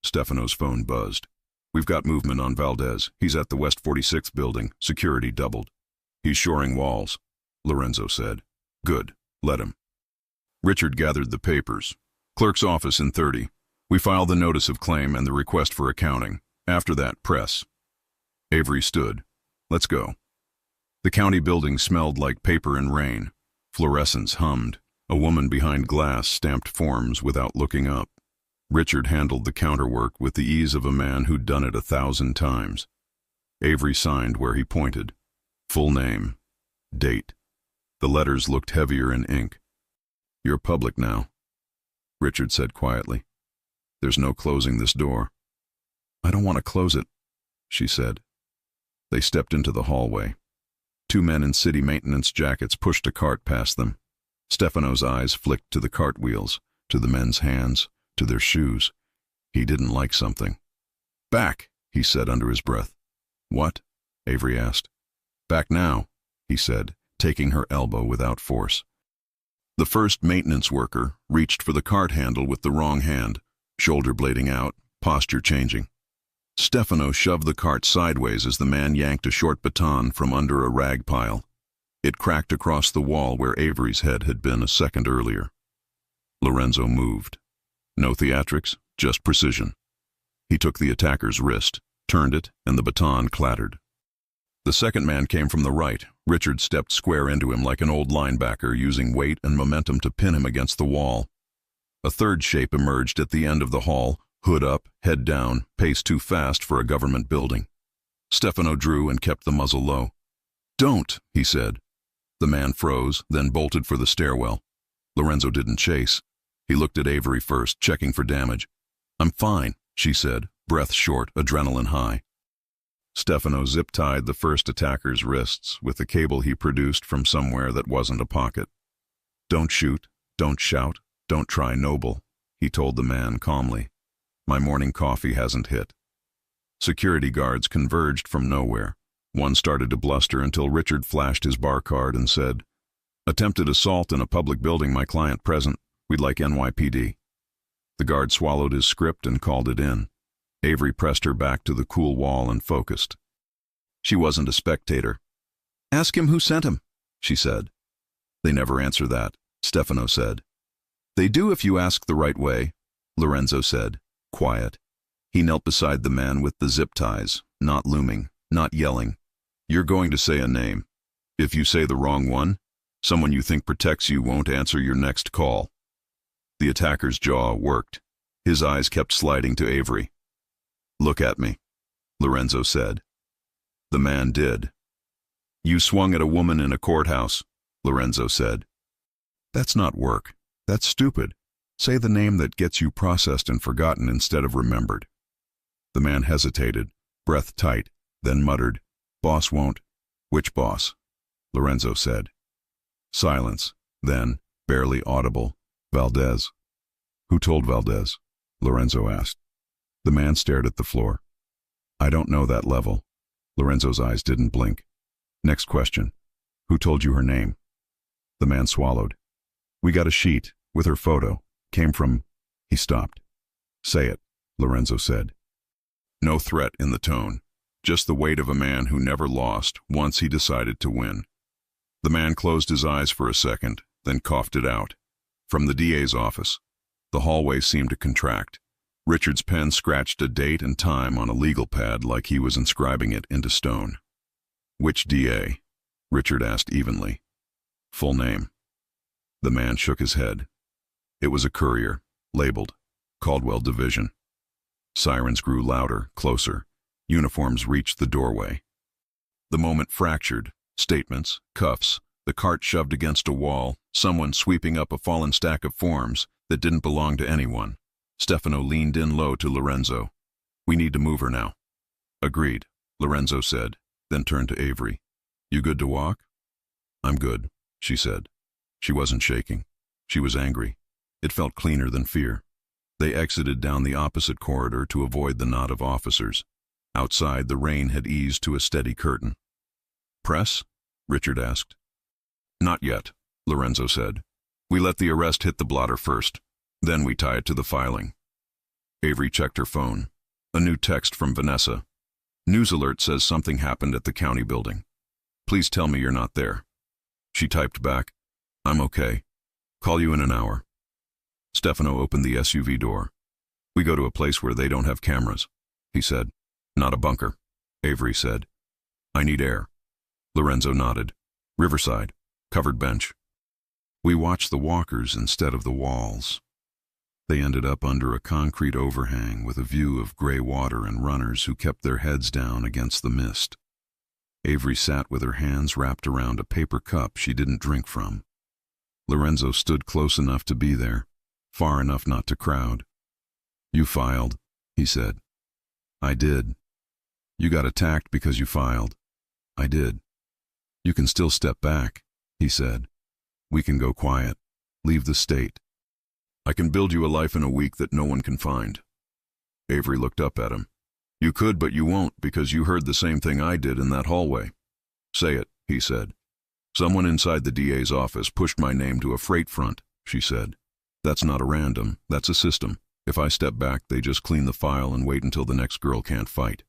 [SPEAKER 1] Stefano's phone buzzed. "We've got movement on Valdez. He's at the West 46th building. Security doubled." "He's shoring walls," Lorenzo said. "Good. Let him." Richard gathered the papers. "Clerk's office in 30. We file the notice of claim and the request for accounting. After that, press." Avery stood. "Let's go." The county building smelled like paper and rain. Fluorescents hummed. A woman behind glass stamped forms without looking up. Richard handled the counterwork with the ease of a man who'd done it 1,000 times. Avery signed where he pointed. Full name. Date. The letters looked heavier in ink. "You're public now," Richard said quietly. "There's no closing this door." "I don't want to close it," she said. They stepped into the hallway. 2 men in city maintenance jackets pushed a cart past them. Stefano's eyes flicked to the cartwheels, to the men's hands, to their shoes. He didn't like something. "Back," he said under his breath. "What?" Avery asked. "Back now," he said, taking her elbow without force. The first maintenance worker reached for the cart handle with the wrong hand, shoulder blading out, posture changing. Stefano shoved the cart sideways as the man yanked a short baton from under a rag pile. It cracked across the wall where Avery's head had been a second earlier. Lorenzo moved. No theatrics, just precision. He took the attacker's wrist, turned it, and the baton clattered. The second man came from the right. Richard stepped square into him like an old linebacker, using weight and momentum to pin him against the wall. A third shape emerged at the end of the hall, hood up, head down, pace too fast for a government building. Stefano drew and kept the muzzle low. "Don't," he said. The man froze, then bolted for the stairwell. Lorenzo didn't chase. He looked at Avery first, checking for damage. "I'm fine," she said, breath short, adrenaline high. Stefano zip-tied the first attacker's wrists with the cable he produced from somewhere that wasn't a pocket. "Don't shoot, don't shout, don't try noble," he told the man calmly. "My morning coffee hasn't hit." Security guards converged from nowhere. One started to bluster until Richard flashed his bar card and said, "Attempted assault in a public building, my client present. We'd like NYPD." The guard swallowed his script and called it in. Avery pressed her back to the cool wall and focused. She wasn't a spectator. "Ask him who sent him," she said. "They never answer that," Stefano said. "They do if you ask the right way," Lorenzo said, quiet. He knelt beside the man with the zip ties, not looming, not yelling. "You're going to say a name. If you say the wrong one, someone you think protects you won't answer your next call." The attacker's jaw worked. His eyes kept sliding to Avery. "Look at me," Lorenzo said. The man did. "You swung at a woman in a courthouse," Lorenzo said. "That's not work. That's stupid. Say the name that gets you processed and forgotten instead of remembered." The man hesitated, breath tight, then muttered, "Boss won't." "Which boss?" Lorenzo said. Silence, then, barely audible, "Valdez." "Who told Valdez?" Lorenzo asked. The man stared at the floor. "I don't know that level." Lorenzo's eyes didn't blink. "Next question. Who told you her name?" The man swallowed. "We got a sheet, with her photo. Came from..." He stopped. "Say it," Lorenzo said. No threat in the tone, just the weight of a man who never lost once he decided to win. The man closed his eyes for a second, then coughed it out. From the DA's office. The hallway seemed to contract. Richard's pen scratched a date and time on a legal pad like he was inscribing it into stone. "Which DA?" Richard asked evenly. "Full name." The man shook his head. It was a courier, labeled, Caldwell Division. Sirens grew louder, closer. Uniforms reached the doorway. The moment fractured. Statements, cuffs, the cart shoved against a wall, someone sweeping up a fallen stack of forms that didn't belong to anyone. Stefano leaned in low to Lorenzo. "We need to move her now." "Agreed," Lorenzo said, then turned to Avery. "You good to walk?" "I'm good," she said. She wasn't shaking. She was angry. It felt cleaner than fear. They exited down the opposite corridor to avoid the knot of officers. Outside, the rain had eased to a steady curtain. "Press?" Richard asked. "Not yet," Lorenzo said. "We let the arrest hit the blotter first. Then we tie it to the filing." Avery checked her phone. A new text from Vanessa. "News alert says something happened at the county building. Please tell me you're not there." She typed back, "I'm okay. Call you in an hour." Stefano opened the SUV door. "We go to a place where they don't have cameras," he said. "Not a bunker," Avery said. "I need air." Lorenzo nodded. Riverside, covered bench. We watched the walkers instead of the walls. They ended up under a concrete overhang with a view of gray water and runners who kept their heads down against the mist. Avery sat with her hands wrapped around a paper cup she didn't drink from. Lorenzo stood close enough to be there, far enough not to crowd. "You filed," he said. "I did." "You got attacked because you filed." "I did." "You can still step back," he said. "We can go quiet. Leave the state. I can build you a life in a week that no one can find." Avery looked up at him. "You could, but you won't, because you heard the same thing I did in that hallway." "Say it," he said. "Someone inside the DA's office pushed my name to a freight front," she said. "That's not a random, that's a system. If I step back, they just clean the file and wait until the next girl can't fight."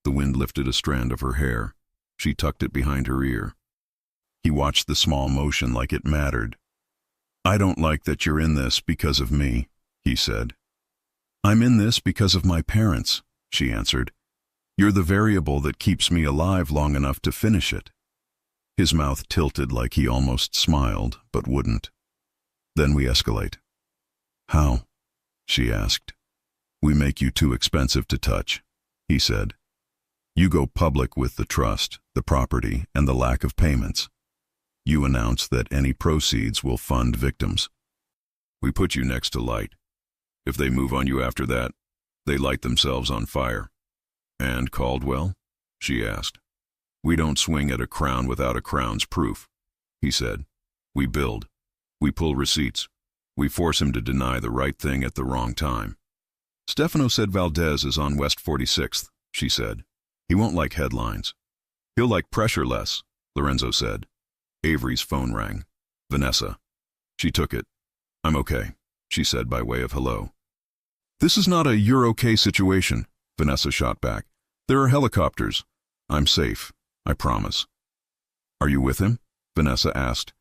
[SPEAKER 1] The wind lifted a strand of her hair. She tucked it behind her ear. He watched the small motion like it mattered. "I don't like that you're in this because of me," he said. "I'm in this because of my parents," she answered. "You're the variable that keeps me alive long enough to finish it." His mouth tilted like he almost smiled, but wouldn't. "Then we escalate." "How?" she asked. "We make you too expensive to touch," he said. "You go public with the trust, the property, and the lack of payments. You announce that any proceeds will fund victims. We put you next to light. If they move on you after that, they light themselves on fire." "And Caldwell?" she asked. "We don't swing at a crown without a crown's proof," he said. "We build. We pull receipts. We force him to deny the right thing at the wrong time." "Stefano said Valdez is on West 46th, she said. "He won't like headlines." "He'll like pressure less," Lorenzo said. Avery's phone rang. Vanessa. She took it. "I'm okay," she said by way of hello. "This is not a you're okay situation," Vanessa shot back. "There are helicopters. I'm safe, I promise." "Are you with him?" Vanessa asked.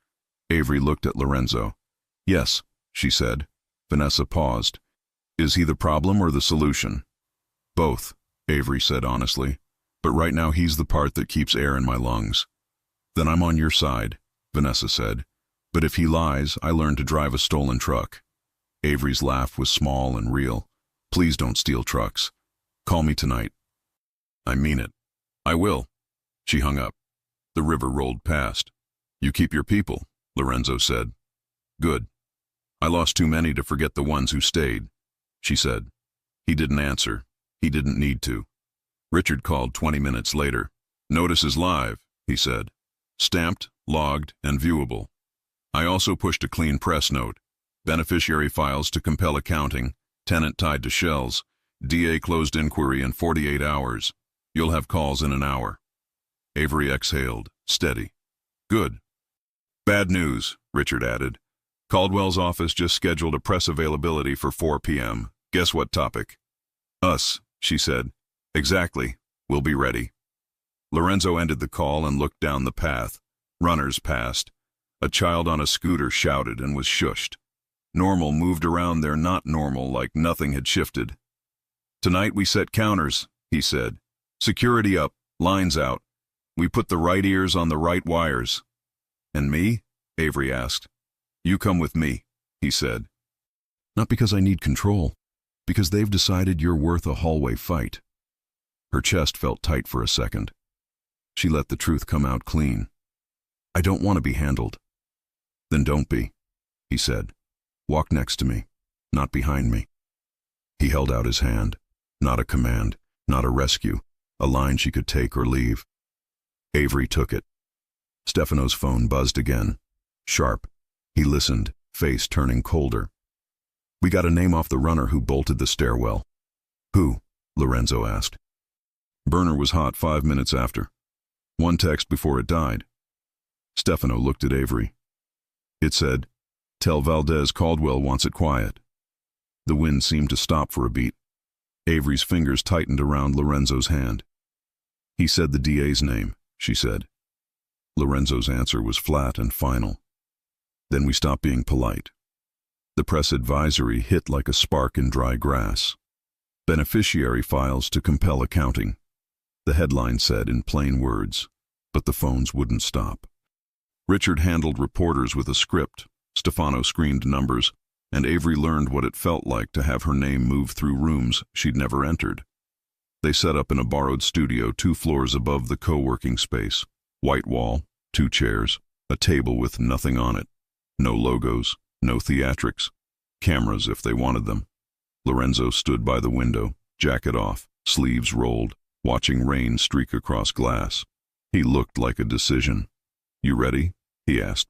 [SPEAKER 1] Avery looked at Lorenzo. "Yes," she said. Vanessa paused. "Is he the problem or the solution?" "Both," Avery said honestly. "But right now he's the part that keeps air in my lungs." "Then I'm on your side," Vanessa said. "But if he lies, I learn to drive a stolen truck." Avery's laugh was small and real. "Please don't steal trucks. Call me tonight." "I mean it." "I will." She hung up. The river rolled past. "You keep your people," Lorenzo said. "Good. I lost too many to forget the ones who stayed," she said. He didn't answer. He didn't need to. Richard called 20 minutes later. "Notice is live," he said. "Stamped, logged, and viewable. I also pushed a clean press note. Beneficiary files to compel accounting, tenant tied to shells. DA closed inquiry in 48 hours. You'll have calls in an hour." Avery exhaled, steady. "Good." "Bad news," Richard added. "Caldwell's office just scheduled a press availability for 4 p.m. Guess what topic?" "Us," she said. "Exactly. We'll be ready." Lorenzo ended the call and looked down the path. Runners passed. A child on a scooter shouted and was shushed. Normal moved around their not normal like nothing had shifted. "Tonight we set counters," he said. "Security up, lines out. We put the right ears on the right wires." "And me?" Avery asked. "You come with me," he said. "Not because I need control, because they've decided you're worth a hallway fight." Her chest felt tight for a second. She let the truth come out clean. "I don't want to be handled." "Then don't be," he said. "Walk next to me, not behind me." He held out his hand. Not a command, not a rescue, a line she could take or leave. Avery took it. Stefano's phone buzzed again. Sharp. He listened, face turning colder. "We got a name off the runner who bolted the stairwell." "Who?" Lorenzo asked. "Burner was hot 5 minutes after. One text before it died." Stefano looked at Avery. It said, "Tell Valdez Caldwell wants it quiet." The wind seemed to stop for a beat. Avery's fingers tightened around Lorenzo's hand. "He said the DA's name," she said. Lorenzo's answer was flat and final. "Then we stopped being polite." The press advisory hit like a spark in dry grass. "Beneficiary files to compel accounting." The headline said in plain words, but the phones wouldn't stop. Richard handled reporters with a script, Stefano screened numbers, and Avery learned what it felt like to have her name move through rooms she'd never entered. They set up in a borrowed studio 2 floors above the co-working space. White wall, 2 chairs, a table with nothing on it. No logos, no theatrics. Cameras if they wanted them. Lorenzo stood by the window, jacket off, sleeves rolled, watching rain streak across glass. He looked like a decision. "You ready?" he asked.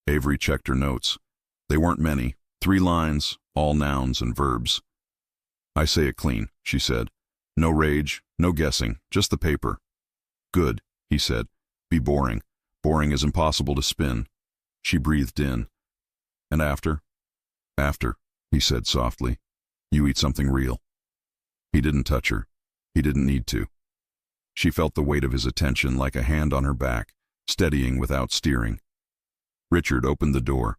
[SPEAKER 1] Avery checked her notes. They weren't many, 3 lines, all nouns and verbs. "I say it clean," she said. "No rage, no guessing, just the paper." "Good," he said. "Be boring. Boring is impossible to spin." She breathed in. "And after?" "After," he said softly, "you eat something real." He didn't touch her. He didn't need to. She felt the weight of his attention like a hand on her back, steadying without steering. Richard opened the door.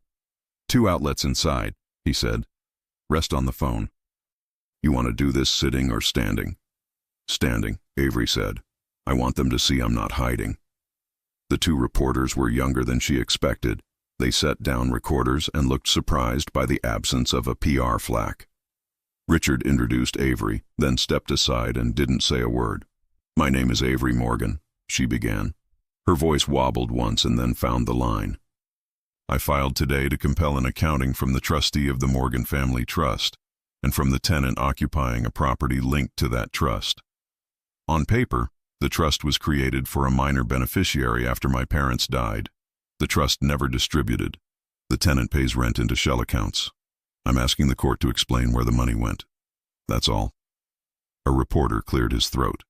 [SPEAKER 1] "2 outlets inside," he said. "Rest on the phone." "You want to do this sitting or standing?" "Standing," Avery said. "I want them to see I'm not hiding." The 2 reporters were younger than she expected. They set down recorders and looked surprised by the absence of a PR flack. Richard introduced Avery, then stepped aside and didn't say a word. "My name is Avery Morgan," she began. Her voice wobbled once and then found the line. "I filed today to compel an accounting from the trustee of the Morgan Family Trust and from the tenant occupying a property linked to that trust. On paper, the trust was created for a minor beneficiary after my parents died. The trust never distributed. The tenant pays rent into shell accounts. I'm asking the court to explain where the money went. That's all." A reporter cleared his throat.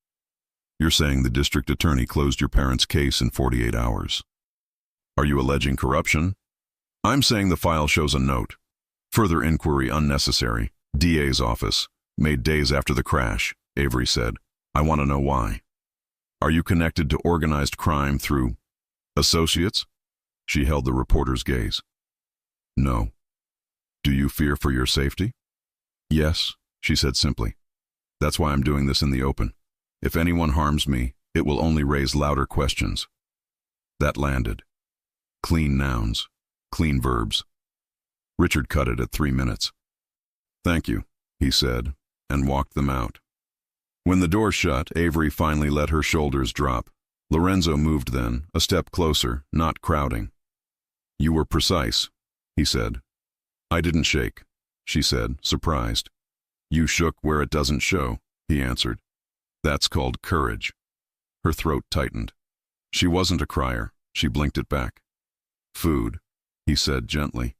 [SPEAKER 1] "You're saying the district attorney closed your parents' case in 48 hours. Are you alleging corruption?" "I'm saying the file shows a note. Further inquiry unnecessary. DA's office. Made days after the crash," Avery said. "I want to know why. Are you connected to organized crime through associates?" She held the reporter's gaze. "No." "Do you fear for your safety?" "Yes," she said simply. "That's why I'm doing this in the open. If anyone harms me, it will only raise louder questions." That landed. Clean nouns, clean verbs. Richard cut it at 3 minutes. "Thank you," he said, and walked them out. When the door shut, Avery finally let her shoulders drop. Lorenzo moved then, a step closer, not crowding. "You were precise," he said. "I didn't shake," she said, surprised. "You shook where it doesn't show," he answered. "That's called courage." Her throat tightened. She wasn't a crier. She blinked it back. "Food," he said gently.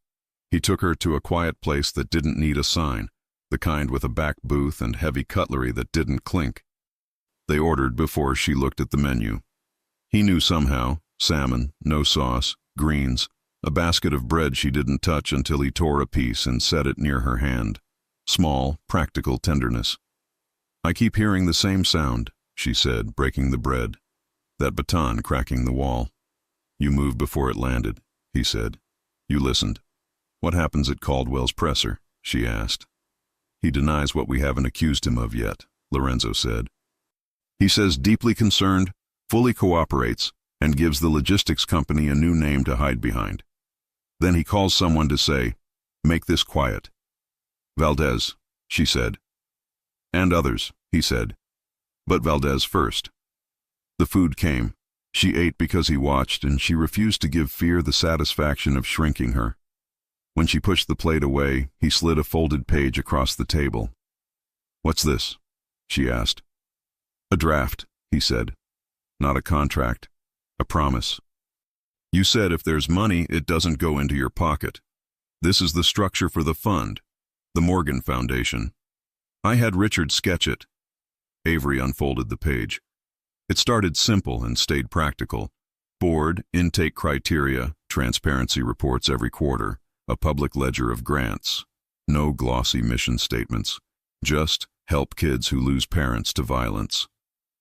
[SPEAKER 1] He took her to a quiet place that didn't need a sign, the kind with a back booth and heavy cutlery that didn't clink. They ordered before she looked at the menu. He knew somehow: salmon, no sauce, greens, a basket of bread she didn't touch until he tore a piece and set it near her hand. Small, practical tenderness. "I keep hearing the same sound," she said, breaking the bread. "That baton cracking the wall." "You moved before it landed," he said. "You listened." "What happens at Caldwell's presser?" she asked. "He denies what we haven't accused him of yet," Lorenzo said. "He says deeply concerned, fully cooperates, and gives the logistics company a new name to hide behind. Then he calls someone to say, 'Make this quiet.' 'Valdez,' she said. 'And others,' he said. 'But Valdez first.' The food came. She ate because he watched, and she refused to give fear the satisfaction of shrinking her. When she pushed the plate away, he slid a folded page across the table. "What's this?" she asked. "A draft," he said. "Not a contract. A promise. You said if there's money, it doesn't go into your pocket. This is the structure for the fund, the Morgan Foundation. I had Richard sketch it." Avery unfolded the page. It started simple and stayed practical. Board, intake criteria, transparency reports every quarter, a public ledger of grants. No glossy mission statements. Just help kids who lose parents to violence.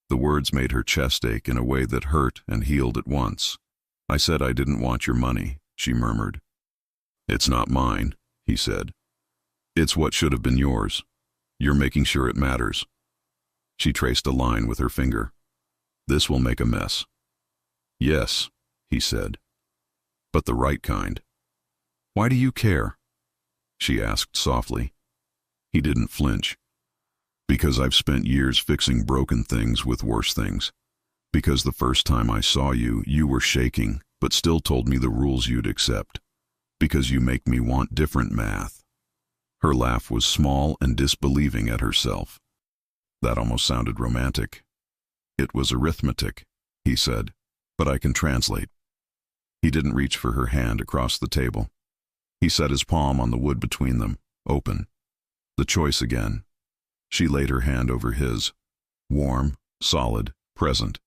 [SPEAKER 1] The words made her chest ache in a way that hurt and healed at once. "I said I didn't want your money," she murmured. "It's not mine," he said. "It's what should have been yours. You're making sure it matters." She traced a line with her finger. "This will make a mess." Yes, he said, but the right kind. Why do you care? She asked softly. He didn't flinch. Because I've spent years fixing broken things with worse things. Because the first time I saw you, you were shaking, but still told me the rules you'd accept. Because you make me want different math. Her laugh was small and disbelieving at herself. That almost sounded romantic. It was arithmetic, he said, but I can translate. He didn't reach for her hand across the table. He set his palm on the wood between them, open. The choice again. She laid her hand over his. Warm, solid, present.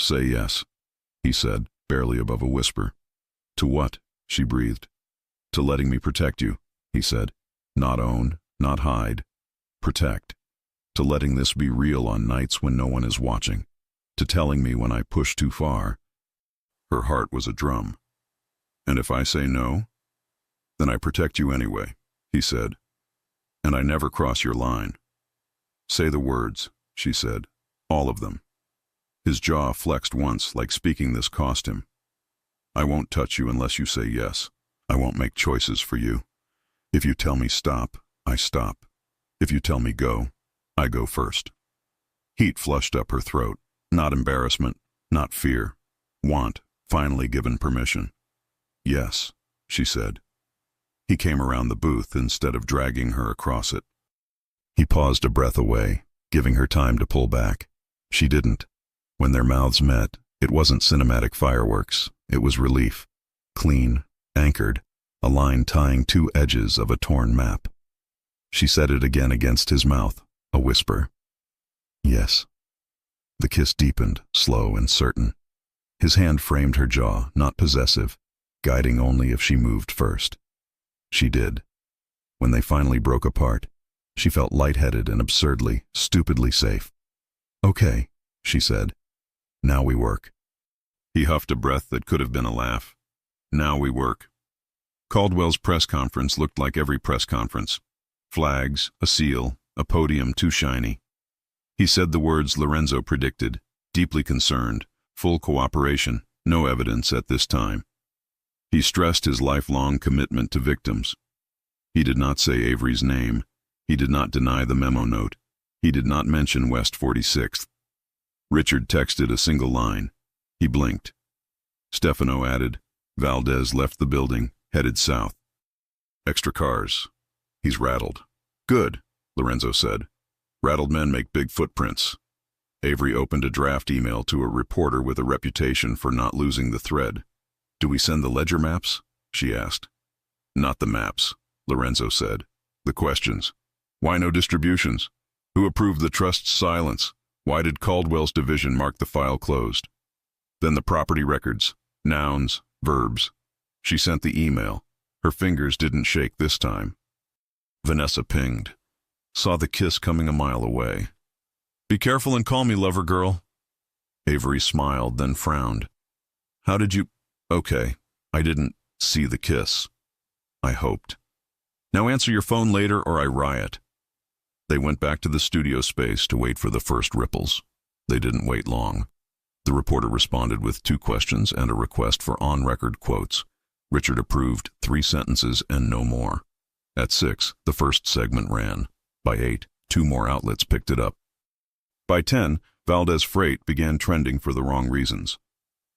[SPEAKER 1] Say yes, he said, barely above a whisper. To what? She breathed. To letting me protect you, he said. Not own, not hide. Protect. To letting this be real on nights when no one is watching. To telling me when I push too far. Her heart was a drum. And if I say no? Then I protect you anyway, he said. And I never cross your line. Say the words, she said. All of them. His jaw flexed once, like speaking this cost him. I won't touch you unless you say yes. I won't make choices for you. If you tell me stop, I stop. If you tell me go, I go first. Heat flushed up her throat. Not embarrassment, not fear. Want, finally given permission. Yes, she said. He came around the booth instead of dragging her across it. He paused a breath away, giving her time to pull back. She didn't. When their mouths met, it wasn't cinematic fireworks. It was relief. Clean, anchored, a line tying two edges of a torn map. She said it again against his mouth, a whisper. Yes. The kiss deepened, slow and certain. His hand framed her jaw, not possessive, guiding only if she moved first. She did. When they finally broke apart, she felt lightheaded and absurdly, stupidly safe. Okay, she said. Now we work. He huffed a breath that could have been a laugh. Now we work. Caldwell's press conference looked like every press conference. Flags, a seal, a podium too shiny. He said the words Lorenzo predicted, deeply concerned, full cooperation, no evidence at this time. He stressed his lifelong commitment to victims. He did not say Avery's name. He did not deny the memo note. He did not mention West 46th. Richard texted a single line. He blinked. Stefano added, Valdez left the building, headed south. Extra cars. He's rattled. Good, Lorenzo said. Rattled men make big footprints. Avery opened a draft email to a reporter with a reputation for not losing the thread. Do we send the ledger maps? She asked. Not the maps, Lorenzo said. The questions. Why no distributions? Who approved the trust's silence? Why did Caldwell's division mark the file closed? Then the property records, nouns, verbs. She sent the email. Her fingers didn't shake this time. Vanessa pinged. Saw the kiss coming a mile away. Be careful and call me, lover girl. Avery smiled, then frowned. How did you... Okay, I didn't see the kiss. I hoped. Now answer your phone later or I riot. They went back to the studio space to wait for the first ripples. They didn't wait long. The reporter responded with 2 questions and a request for on-record quotes. Richard approved 3 sentences and no more. At 6, the first segment ran. By 8, 2 more outlets picked it up. By 10, Valdez Freight began trending for the wrong reasons.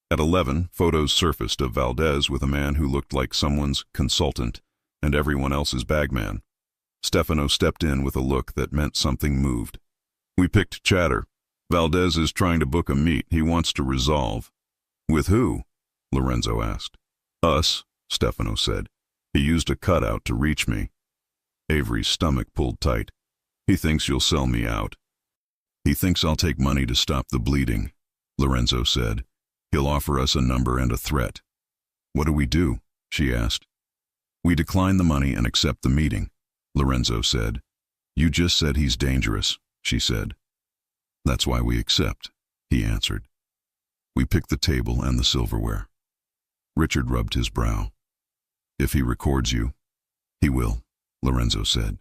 [SPEAKER 1] At 11, photos surfaced of Valdez with a man who looked like someone's consultant and everyone else's bagman. Stefano stepped in with a look that meant something moved. We picked chatter. Valdez is trying to book a meet he wants to resolve. With who? Lorenzo asked. Us, Stefano said. He used a cutout to reach me. Avery's stomach pulled tight. He thinks you'll sell me out. He thinks I'll take money to stop the bleeding, Lorenzo said. He'll offer us a number and a threat. What do we do? She asked. We decline the money and accept the meeting, Lorenzo said. You just said he's dangerous, she said. That's why we accept, he answered. We pick the table and the silverware. Richard rubbed his brow. If he records you, he will, Lorenzo said.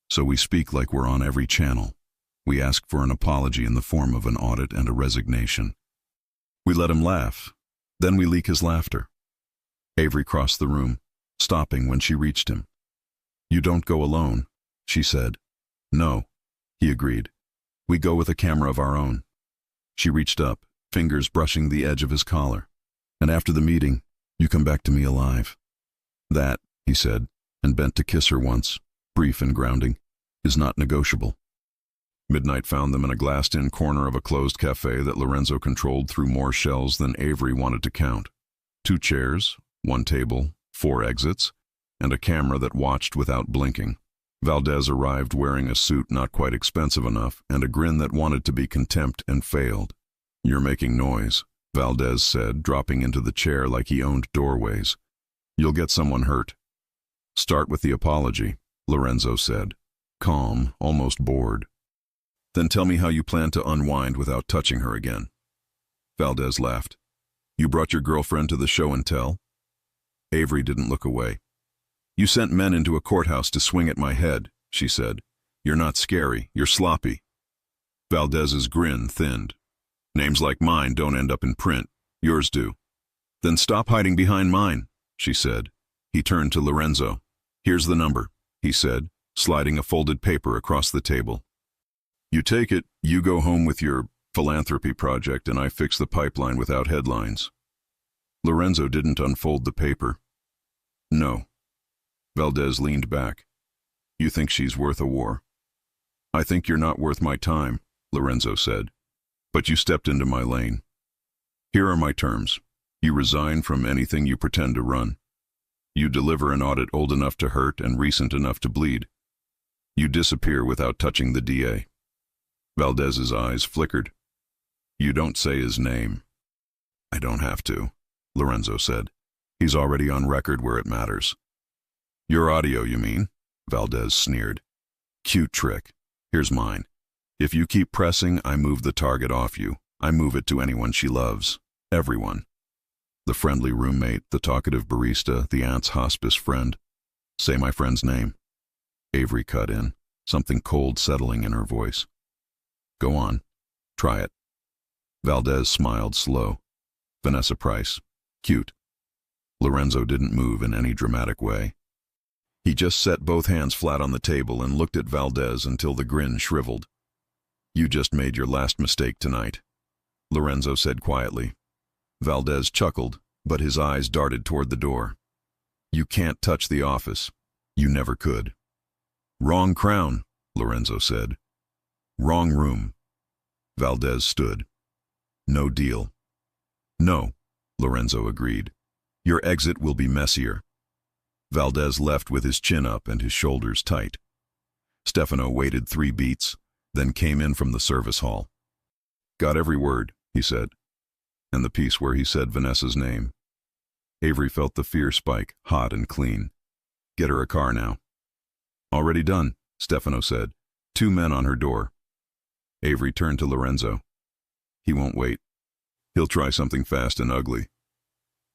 [SPEAKER 1] So we speak like we're on every channel. We ask for an apology in the form of an audit and a resignation. We let him laugh. Then we leak his laughter. Avery crossed the room, stopping when she reached him. You don't go alone, she said. No, he agreed. We go with a camera of our own. She reached up, fingers brushing the edge of his collar. And after the meeting, you come back to me alive. That, he said, and bent to kiss her once, brief and grounding, is not negotiable. Midnight found them in a glassed-in corner of a closed cafe that Lorenzo controlled through more shells than Avery wanted to count. 2 chairs, 1 table, 4 exits, and a camera that watched without blinking. Valdez arrived wearing a suit not quite expensive enough and a grin that wanted to be contempt and failed. You're making noise, Valdez said, dropping into the chair like he owned doorways. You'll get someone hurt. Start with the apology, Lorenzo said, calm, almost bored. Then tell me how you plan to unwind without touching her again. Valdez laughed. You brought your girlfriend to the show and tell? Avery didn't look away. You sent men into a courthouse to swing at my head, she said. You're not scary, you're sloppy. Valdez's grin thinned. Names like mine don't end up in print, yours do. Then stop hiding behind mine, she said. He turned to Lorenzo. Here's the number, he said, sliding a folded paper across the table. You take it, you go home with your philanthropy project, and I fix the pipeline without headlines. Lorenzo didn't unfold the paper. No. Valdez leaned back. You think she's worth a war? I think you're not worth my time, Lorenzo said. But you stepped into my lane. Here are my terms. You resign from anything you pretend to run. You deliver an audit old enough to hurt and recent enough to bleed. You disappear without touching the DA. Valdez's eyes flickered. You don't say his name. I don't have to, Lorenzo said. He's already on record where it matters. Your audio, you mean? Valdez sneered. Cute trick. Here's mine. If you keep pressing, I move the target off you. I move it to anyone she loves. Everyone. The friendly roommate, the talkative barista, the aunt's hospice friend. Say my friend's name. Avery cut in, something cold settling in her voice. Go on. Try it. Valdez smiled slow. Vanessa Price. Cute. Lorenzo didn't move in any dramatic way. He just set both hands flat on the table and looked at Valdez until the grin shriveled. You just made your last mistake tonight, Lorenzo said quietly. Valdez chuckled, but his eyes darted toward the door. You can't touch the office. You never could. Wrong crown, Lorenzo said. Wrong room. Valdez stood. No deal. No, Lorenzo agreed. Your exit will be messier. Valdez left with his chin up and his shoulders tight. Stefano waited 3 beats, then came in from the service hall. Got every word, he said, and the piece where he said Vanessa's name. Avery felt the fear spike, hot and clean. Get her a car now. Already done, Stefano said. 2 men on her door. Avery turned to Lorenzo. He won't wait. He'll try something fast and ugly.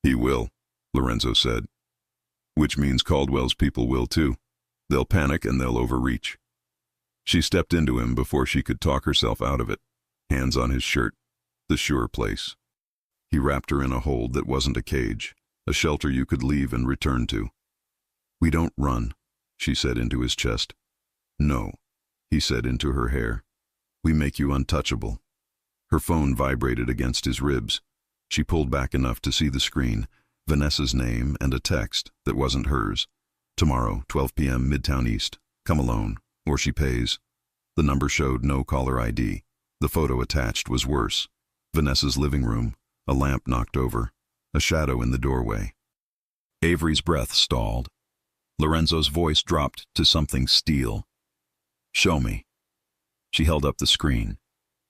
[SPEAKER 1] He will, Lorenzo said. Which means Caldwell's people will too. They'll panic and they'll overreach. She stepped into him before she could talk herself out of it, hands on his shirt, the sure place. He wrapped her in a hold that wasn't a cage, a shelter you could leave and return to. We don't run, she said into his chest. No, he said into her hair. We make you untouchable. Her phone vibrated against his ribs. She pulled back enough to see the screen, Vanessa's name and a text that wasn't hers. Tomorrow, 12 p.m. Midtown East. Come alone, or she pays. The number showed no caller ID. The photo attached was worse. Vanessa's living room, a lamp knocked over, a shadow in the doorway. Avery's breath stalled. Lorenzo's voice dropped to something steel. Show me. She held up the screen.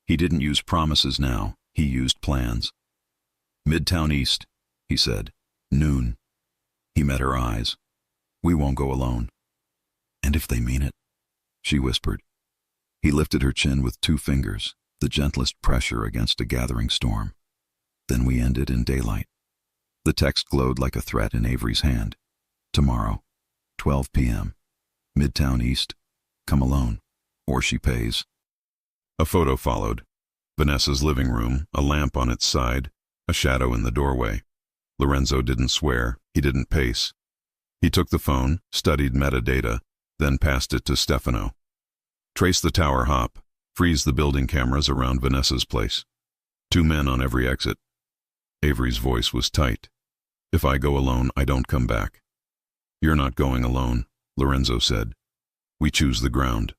[SPEAKER 1] He didn't use promises now. He used plans. Midtown East, he said. Noon. He met her eyes. We won't go alone. And if they mean it, she whispered. He lifted her chin with 2 fingers, the gentlest pressure against a gathering storm. Then we ended in daylight. The text glowed like a threat in Avery's hand. Tomorrow, 12 p.m. Midtown East. Come alone, or she pays. A photo followed. Vanessa's living room, a lamp on its side, A shadow in the doorway. Lorenzo didn't swear. He didn't pace. He took the phone, studied metadata, then passed it to Stefano. Trace the tower hop. Freeze the building cameras around Vanessa's place. 2 men on every exit. Avery's voice was tight. If I go alone, I don't come back. You're not going alone, Lorenzo said. We choose the ground.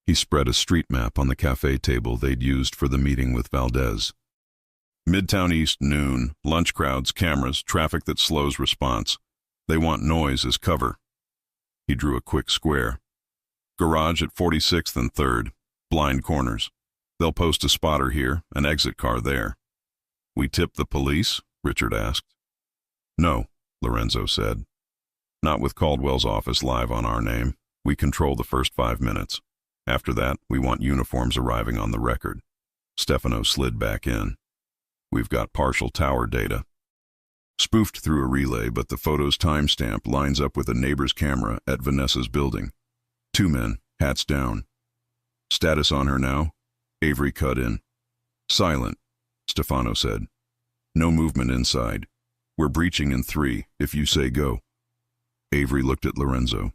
[SPEAKER 1] He spread a street map on the cafe table they'd used for the meeting with Valdez. Midtown East, noon, lunch crowds, cameras, traffic that slows response. They want noise as cover. He drew a quick square. Garage at 46th and 3rd, blind corners. They'll post a spotter here, an exit car there. We tip the police? Richard asked. No, Lorenzo said. Not with Caldwell's office live on our name. We control the first 5 minutes. After that, we want uniforms arriving on the record. Stefano slid back in. We've got partial tower data. Spoofed through a relay, but the photo's timestamp lines up with a neighbor's camera at Vanessa's building. 2 men, hats down. Status on her now? Avery cut in. Silent, Stefano said. No movement inside. We're breaching in 3, if you say go. Avery looked at Lorenzo.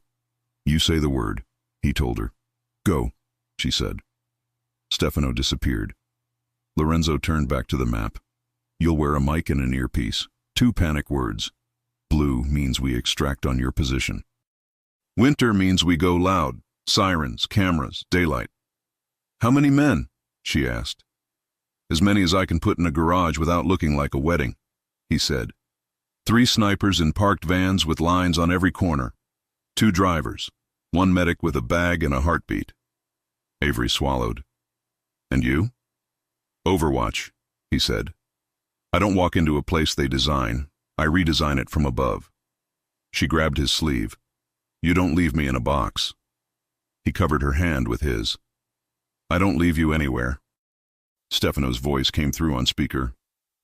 [SPEAKER 1] You say the word, he told her. Go, she said. Stefano disappeared. Lorenzo turned back to the map. You'll wear a mic and an earpiece. 2 panic words. Blue means we extract on your position. Winter means we go loud. Sirens, cameras, daylight. How many men? She asked. As many as I can put in a garage without looking like a wedding, he said. 3 snipers in parked vans with lines on every corner. 2 drivers. 1 medic with a bag and a heartbeat. Avery swallowed. And you? Overwatch, he said. I don't walk into a place they design. I redesign it from above. She grabbed his sleeve. You don't leave me in a box. He covered her hand with his. I don't leave you anywhere. Stefano's voice came through on speaker.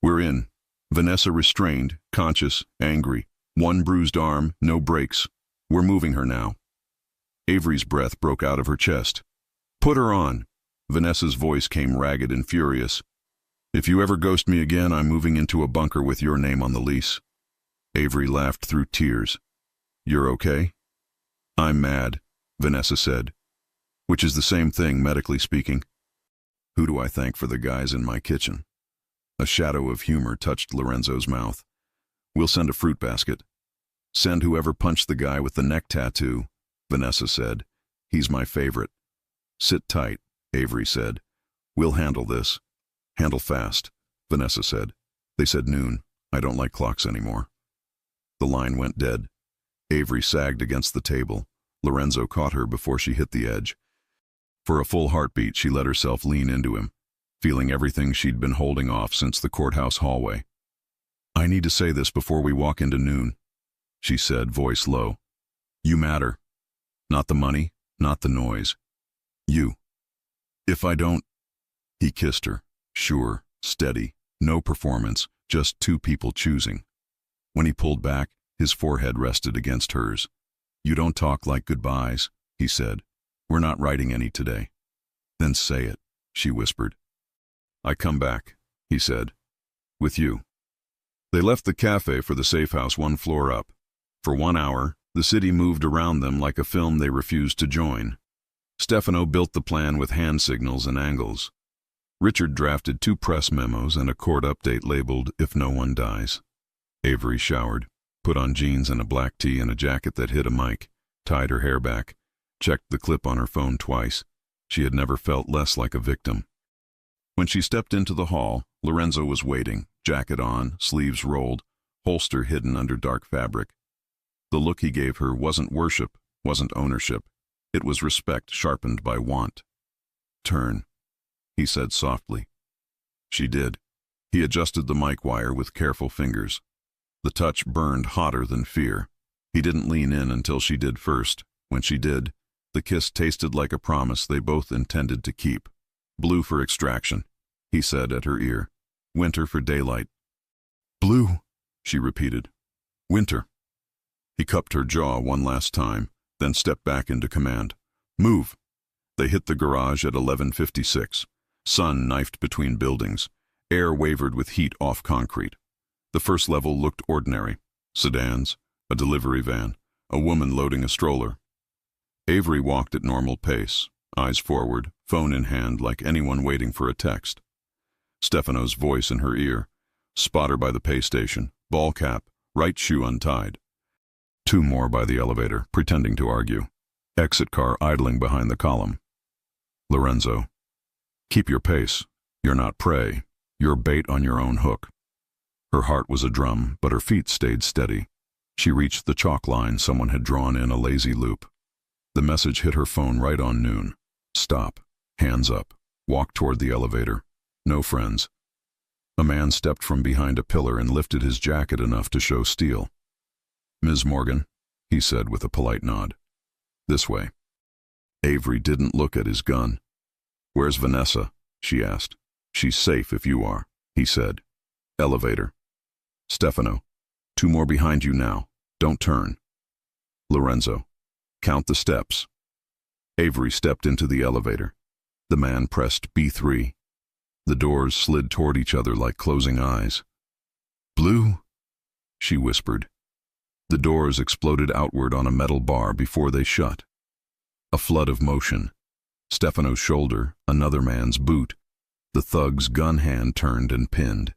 [SPEAKER 1] We're in. Vanessa restrained, conscious, angry. 1 bruised arm, no brakes. We're moving her now. Avery's breath broke out of her chest. Put her on. Vanessa's voice came ragged and furious. If you ever ghost me again, I'm moving into a bunker with your name on the lease. Avery laughed through tears. You're okay? I'm mad, Vanessa said. Which is the same thing, medically speaking. Who do I thank for the guys in my kitchen? A shadow of humor touched Lorenzo's mouth. We'll send a fruit basket. Send whoever punched the guy with the neck tattoo, Vanessa said. He's my favorite. Sit tight, Avery said. We'll handle this. Handle fast, Vanessa said. They said noon. I don't like clocks anymore. The line went dead. Avery sagged against the table. Lorenzo caught her before she hit the edge. For a full heartbeat, she let herself lean into him, feeling everything she'd been holding off since the courthouse hallway. I need to say this before we walk into noon, she said, voice low. You matter. Not the money, not the noise. You. If I don't... He kissed her, sure, steady, no performance, just 2 people choosing. When he pulled back, his forehead rested against hers. You don't talk like goodbyes, he said. We're not writing any today. Then say it, she whispered. I come back, he said. With you. They left the cafe for the safe house 1 floor up. For 1 hour, the city moved around them like a film they refused to join. Stefano built the plan with hand signals and angles. Richard drafted 2 press memos and a court update labeled, If No One Dies. Avery showered, put on jeans and a black tee and a jacket that hid a mic, tied her hair back, checked the clip on her phone twice. She had never felt less like a victim. When she stepped into the hall, Lorenzo was waiting, jacket on, sleeves rolled, holster hidden under dark fabric. The look he gave her wasn't worship, wasn't ownership. It was respect sharpened by want. Turn, he said softly. She did. He adjusted the mic wire with careful fingers. The touch burned hotter than fear. He didn't lean in until she did first. When she did, the kiss tasted like a promise they both intended to keep. Blue for extraction, he said at her ear. Winter for daylight. Blue, she repeated. Winter. He cupped her jaw 1 last time, then stepped back into command. Move. They hit the garage at 11:56. Sun knifed between buildings. Air wavered with heat off concrete. The first level looked ordinary. Sedans, a delivery van, a woman loading a stroller. Avery walked at normal pace, eyes forward, phone in hand like anyone waiting for a text. Stefano's voice in her ear. Spotter by the pay station, ball cap, right shoe untied. Two more by the elevator, pretending to argue. Exit car idling behind the column. Lorenzo. Keep your pace. You're not prey. You're bait on your own hook. Her heart was a drum, but her feet stayed steady. She reached the chalk line someone had drawn in a lazy loop. The message hit her phone right on noon. Stop. Hands up. Walk toward the elevator. No friends. A man stepped from behind a pillar and lifted his jacket enough to show steel. Ms. Morgan, he said with a polite nod. This way. Avery didn't look at his gun. Where's Vanessa? She asked. She's safe if you are, he said. Elevator. Stefano. Two more behind you now. Don't turn. Lorenzo. Count the steps. Avery stepped into the elevator. The man pressed B3. The doors slid toward each other like closing eyes. Blue? She whispered. The doors exploded outward on a metal bar before they shut. A flood of motion. Stefano's shoulder, another man's boot. The thug's gun hand turned and pinned.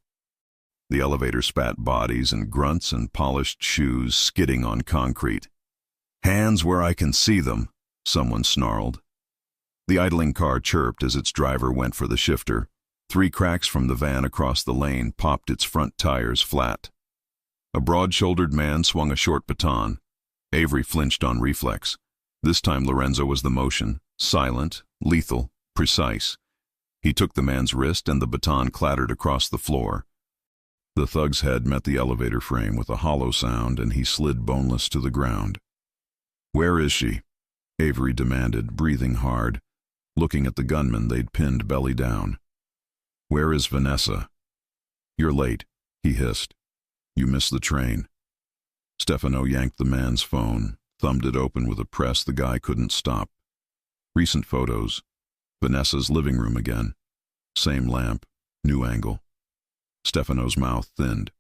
[SPEAKER 1] The elevator spat bodies and grunts and polished shoes skidding on concrete. Hands where I can see them, someone snarled. The idling car chirped as its driver went for the shifter. 3 cracks from the van across the lane popped its front tires flat. A broad-shouldered man swung a short baton. Avery flinched on reflex. This time Lorenzo was the motion, silent, lethal, precise. He took the man's wrist and the baton clattered across the floor. The thug's head met the elevator frame with a hollow sound and he slid boneless to the ground. Where is she? Avery demanded, breathing hard, looking at the gunman they'd pinned belly down. Where is Vanessa? You're late, he hissed. You missed the train. Stefano yanked the man's phone, thumbed it open with a press the guy couldn't stop. Recent photos. Vanessa's living room again. Same lamp, new angle. Stefano's mouth thinned.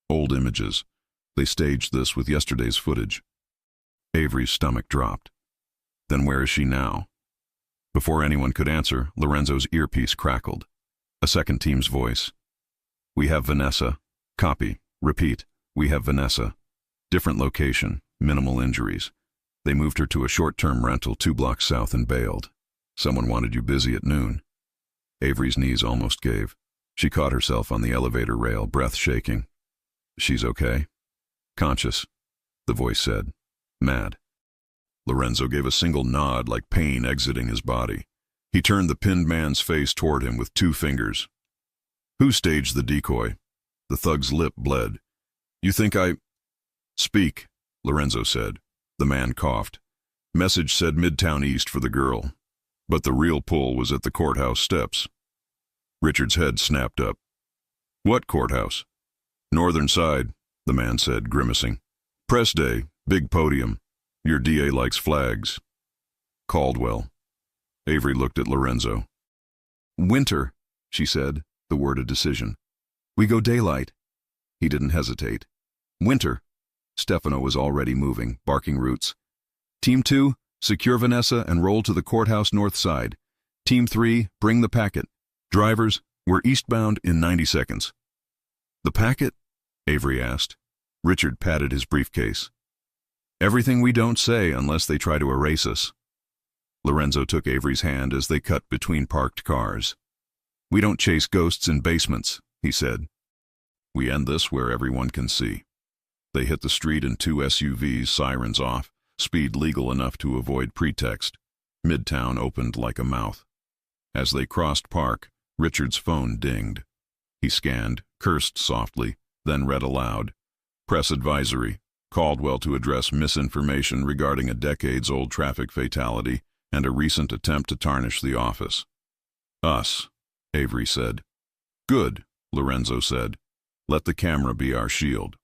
[SPEAKER 1] Old images. They staged this with yesterday's footage. Avery's stomach dropped. Then where is she now? Before anyone could answer, Lorenzo's earpiece crackled. A second team's voice. We have Vanessa. Copy. Repeat. We have Vanessa. Different location. Minimal injuries. They moved her to a short-term rental 2 blocks south and bailed. Someone wanted you busy at noon. Avery's knees almost gave. She caught herself on the elevator rail, breath shaking. She's okay? Conscious, the voice said. Mad. Lorenzo gave a single nod like pain exiting his body. He turned the pinned man's face toward him with 2 fingers. Who staged the decoy? The thug's lip bled. You think I... Speak, Lorenzo said. The man coughed. Message said Midtown East for the girl. But the real pull was at the courthouse steps. Richard's head snapped up. What courthouse? Northern side, the man said, grimacing. Press day, big podium. Your DA likes flags. Caldwell. Avery looked at Lorenzo. Winter, she said, the word a decision. We go daylight. He didn't hesitate. Winter. Stefano was already moving, barking roots. Team 2, secure Vanessa and roll to the courthouse north side. Team 3, bring the packet. Drivers, we're eastbound in 90 seconds. The packet? Avery asked. Richard patted his briefcase. Everything we don't say unless they try to erase us. Lorenzo took Avery's hand as they cut between parked cars. We don't chase ghosts in basements, he said. We end this where everyone can see. They hit the street in 2 SUVs, sirens off, speed legal enough to avoid pretext. Midtown opened like a mouth. As they crossed Park, Richard's phone dinged. He scanned, cursed softly, then read aloud. Press advisory. Caldwell to address misinformation regarding a decades-old traffic fatality and a recent attempt to tarnish the office. Us, Avery said. Good, Lorenzo said. Let the camera be our shield.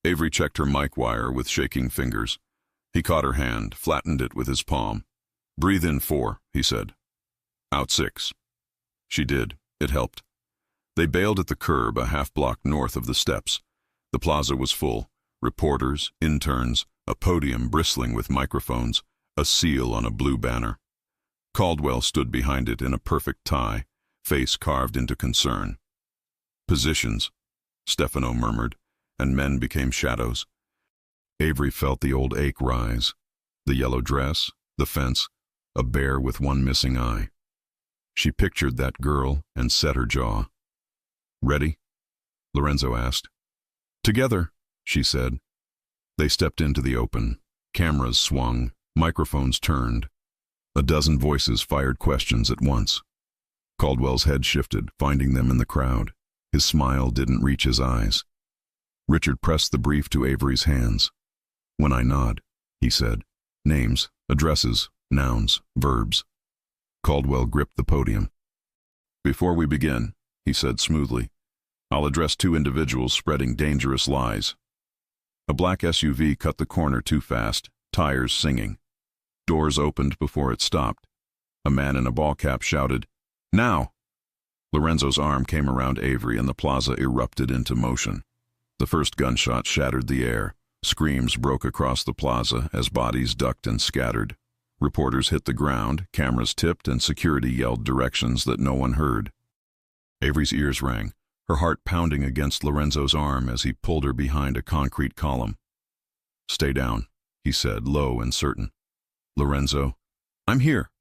[SPEAKER 1] Avery checked her mic wire with shaking fingers. He caught her hand, flattened it with his palm. Breathe in 4, he said. Out 6. She did. It helped. They bailed at the curb a half-block north of the steps. The plaza was full. Reporters, interns, a podium bristling with microphones, a seal on a blue banner. Caldwell stood behind it in a perfect tie, face carved into concern. "Positions," Stefano murmured, and men became shadows. Avery felt the old ache rise. The yellow dress, the fence, a bear with one missing eye. She pictured that girl and set her jaw. "Ready?" Lorenzo asked. "Together," she said. They stepped into the open. Cameras swung, microphones turned. A dozen voices fired questions at once. Caldwell's head shifted, finding them in the crowd. His smile didn't reach his eyes. Richard pressed the brief to Avery's hands. "When I nod," he said. "Names, addresses, nouns, verbs." Caldwell gripped the podium. "Before we begin," he said smoothly, "I'll address two individuals spreading dangerous lies." A black SUV cut the corner too fast, tires singing. Doors opened before it stopped. A man in a ball cap shouted, "Now!" Lorenzo's arm came around Avery and the plaza erupted into motion. The first gunshot shattered the air. Screams broke across the plaza as bodies ducked and scattered. Reporters hit the ground, cameras tipped, and security yelled directions that no one heard. Avery's ears rang, her heart pounding against Lorenzo's arm as he pulled her behind a concrete column. "Stay down," he said, low and certain. "Lorenzo." "I'm here."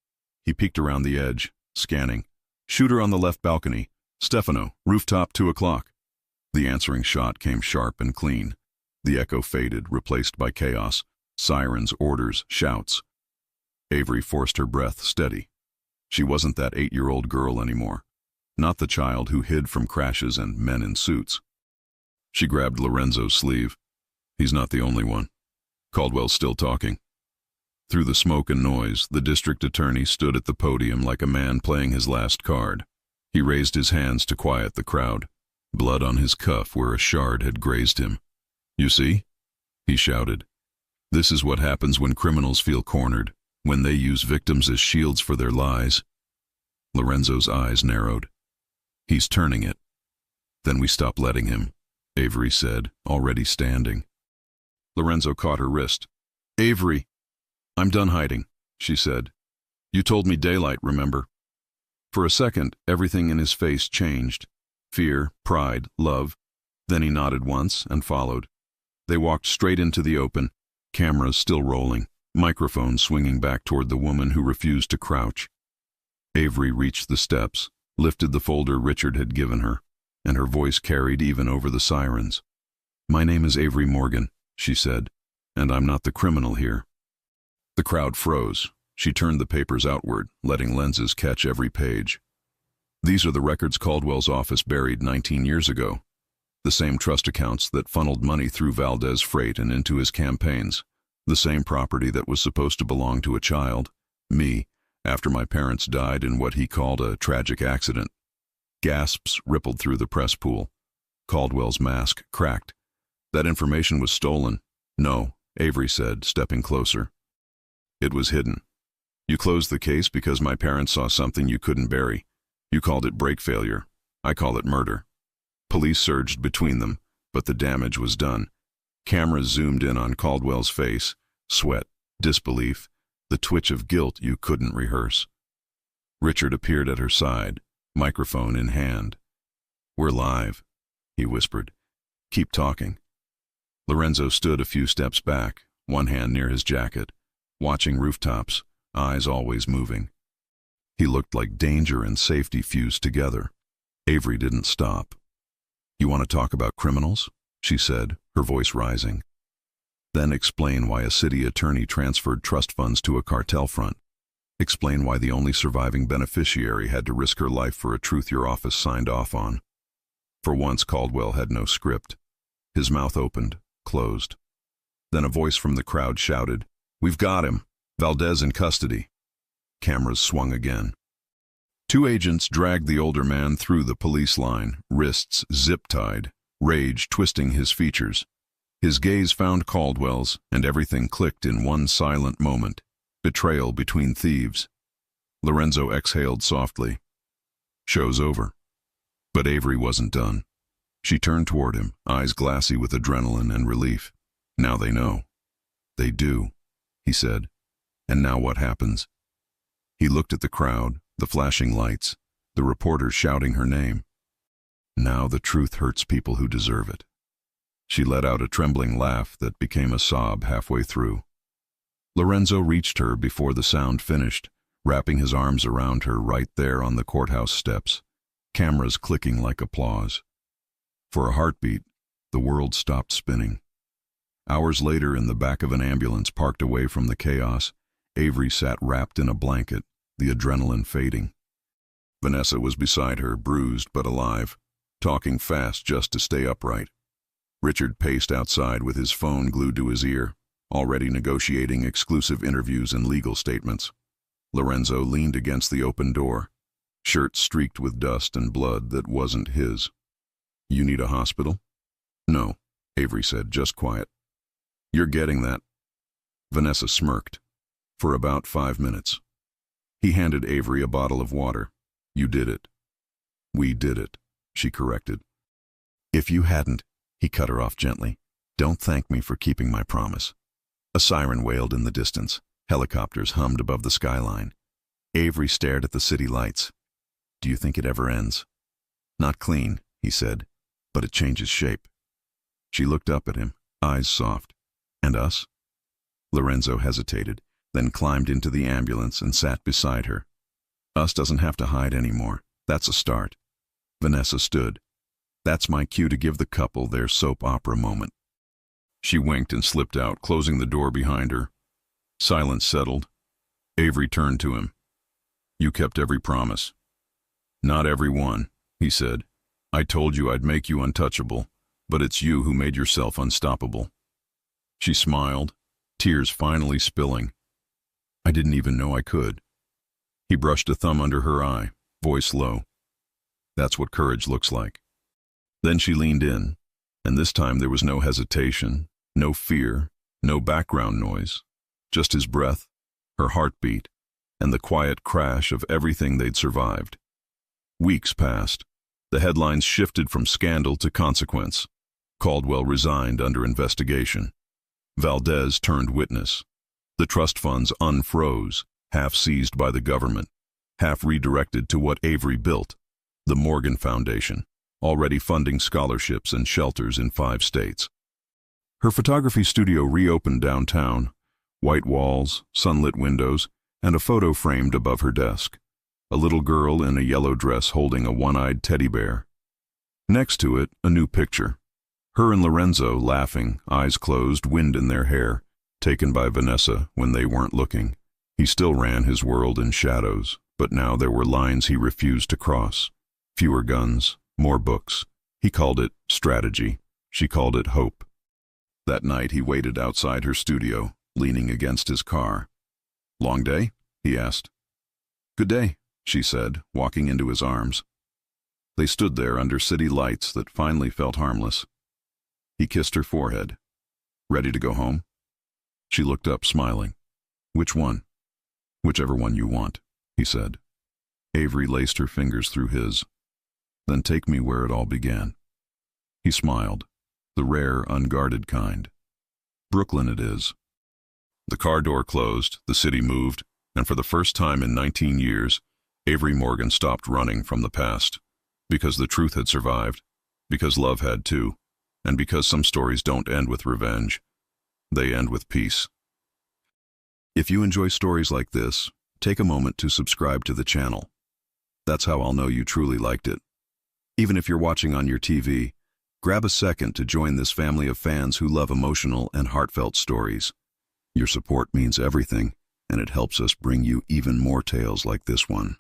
[SPEAKER 1] He peeked around the edge, scanning. "Shooter on the left balcony. Stefano, rooftop 2 o'clock. The answering shot came sharp and clean. The echo faded, replaced by chaos. Sirens, orders, shouts. Avery forced her breath steady. She wasn't that 8-year-old girl anymore. Not the child who hid from crashes and men in suits. She grabbed Lorenzo's sleeve. "He's not the only one." Caldwell's still talking. Through the smoke and noise, the district attorney stood at the podium like a man playing his last card. He raised his hands to quiet the crowd, blood on his cuff where a shard had grazed him. "You see?" he shouted. "This is what happens when criminals feel cornered, when they use victims as shields for their lies." Lorenzo's eyes narrowed. "He's turning it." "Then we stop letting him," Avery said, already standing. Lorenzo caught her wrist. "Avery!" "I'm done hiding," she said. "You told me daylight, remember?" For a second, everything in his face changed. Fear, pride, love. Then he nodded once and followed. They walked straight into the open, cameras still rolling, microphones swinging back toward the woman who refused to crouch. Avery reached the steps, lifted the folder Richard had given her, and her voice carried even over the sirens. "My name is Avery Morgan," she said, "and I'm not the criminal here." The crowd froze. She turned the papers outward, letting lenses catch every page. "These are the records Caldwell's office buried 19 years ago. The same trust accounts that funneled money through Valdez Freight and into his campaigns. The same property that was supposed to belong to a child, me, after my parents died in what he called a tragic accident." Gasps rippled through the press pool. Caldwell's mask cracked. "That information was stolen." "No," Avery said, stepping closer. "It was hidden. You closed the case because my parents saw something you couldn't bury. You called it brake failure. I call it murder." Police surged between them, but the damage was done. Cameras zoomed in on Caldwell's face, sweat, disbelief, the twitch of guilt you couldn't rehearse. Richard appeared at her side, microphone in hand. "We're live," he whispered. "Keep talking." Lorenzo stood a few steps back, one hand near his jacket, watching rooftops, eyes always moving. He looked like danger and safety fused together. Avery didn't stop. "You want to talk about criminals?" she said, her voice rising. "Then explain why a city attorney transferred trust funds to a cartel front. Explain why the only surviving beneficiary had to risk her life for a truth your office signed off on." For once, Caldwell had no script. His mouth opened, closed. Then a voice from the crowd shouted, "We've got him! Valdez in custody!" Cameras swung again. Two agents dragged the older man through the police line, wrists zip-tied, rage twisting his features. His gaze found Caldwell's, and everything clicked in one silent moment. Betrayal between thieves. Lorenzo exhaled softly. "Show's over." But Avery wasn't done. She turned toward him, eyes glassy with adrenaline and relief. Now they know. They do, he said. And now what happens? He looked at the crowd, the flashing lights, the reporters shouting her name. Now the truth hurts people who deserve it. She let out a trembling laugh that became a sob halfway through. Lorenzo reached her before the sound finished, wrapping his arms around her right there on the courthouse steps, cameras clicking like applause. For a heartbeat, the world stopped spinning. Hours later, in the back of an ambulance parked away from the chaos, Avery sat wrapped in a blanket, the adrenaline fading. Vanessa was beside her, bruised but alive, talking fast just to stay upright. Richard paced outside with his phone glued to his ear, already negotiating exclusive interviews and legal statements. Lorenzo leaned against the open door, shirt streaked with dust and blood that wasn't his. "You need a hospital?" "No," Avery said, "just quiet." "You're getting that." Vanessa smirked. "For about 5 minutes." He handed Avery a bottle of water. "You did it." "We did it," she corrected. "If you hadn't," he cut her off gently, "don't thank me for keeping my promise." A siren wailed in the distance. Helicopters hummed above the skyline. Avery stared at the city lights. "Do you think it ever ends?" "Not clean," he said, "but it changes shape." She looked up at him, eyes soft. "And us?" Lorenzo hesitated, then climbed into the ambulance and sat beside her. "Us doesn't have to hide anymore. That's a start." Vanessa stood. "That's my cue to give the couple their soap opera moment." She winked and slipped out, closing the door behind her. Silence settled. Avery turned to him. "You kept every promise." "Not every one," he said. "I told you I'd make you untouchable, but it's you who made yourself unstoppable." She smiled, tears finally spilling. "I didn't even know I could." He brushed a thumb under her eye, voice low. "That's what courage looks like." Then she leaned in, and this time there was no hesitation, no fear, no background noise, just his breath, her heartbeat, and the quiet crash of everything they'd survived. Weeks passed. The headlines shifted from scandal to consequence. Caldwell resigned under investigation. Valdez turned witness. The trust funds unfroze, half seized by the government, half redirected to what Avery built, the Morgan Foundation, already funding scholarships and shelters in 5 states. Her photography studio reopened downtown, white walls, sunlit windows, and a photo framed above her desk. A little girl in a yellow dress holding a one-eyed teddy bear. Next to it, a new picture. Her and Lorenzo laughing, eyes closed, wind in their hair, taken by Vanessa when they weren't looking. He still ran his world in shadows, but now there were lines he refused to cross. Fewer guns, more books. He called it strategy. She called it hope. That night he waited outside her studio, leaning against his car. "Long day?" he asked. "Good day," she said, walking into his arms. They stood there under city lights that finally felt harmless. He kissed her forehead. "Ready to go home?" She looked up, smiling. "Which one?" "Whichever one you want," he said. Avery laced her fingers through his. "Then take me where it all began." He smiled, the rare, unguarded kind. "Brooklyn it is." The car door closed, the city moved, and for the first time in 19 years, Avery Morgan stopped running from the past. Because the truth had survived, because love had too, and because some stories don't end with revenge. They end with peace. If you enjoy stories like this, take a moment to subscribe to the channel. That's how I'll know you truly liked it. Even if you're watching on your TV, grab a second to join this family of fans who love emotional and heartfelt stories. Your support means everything, and it helps us bring you even more tales like this one.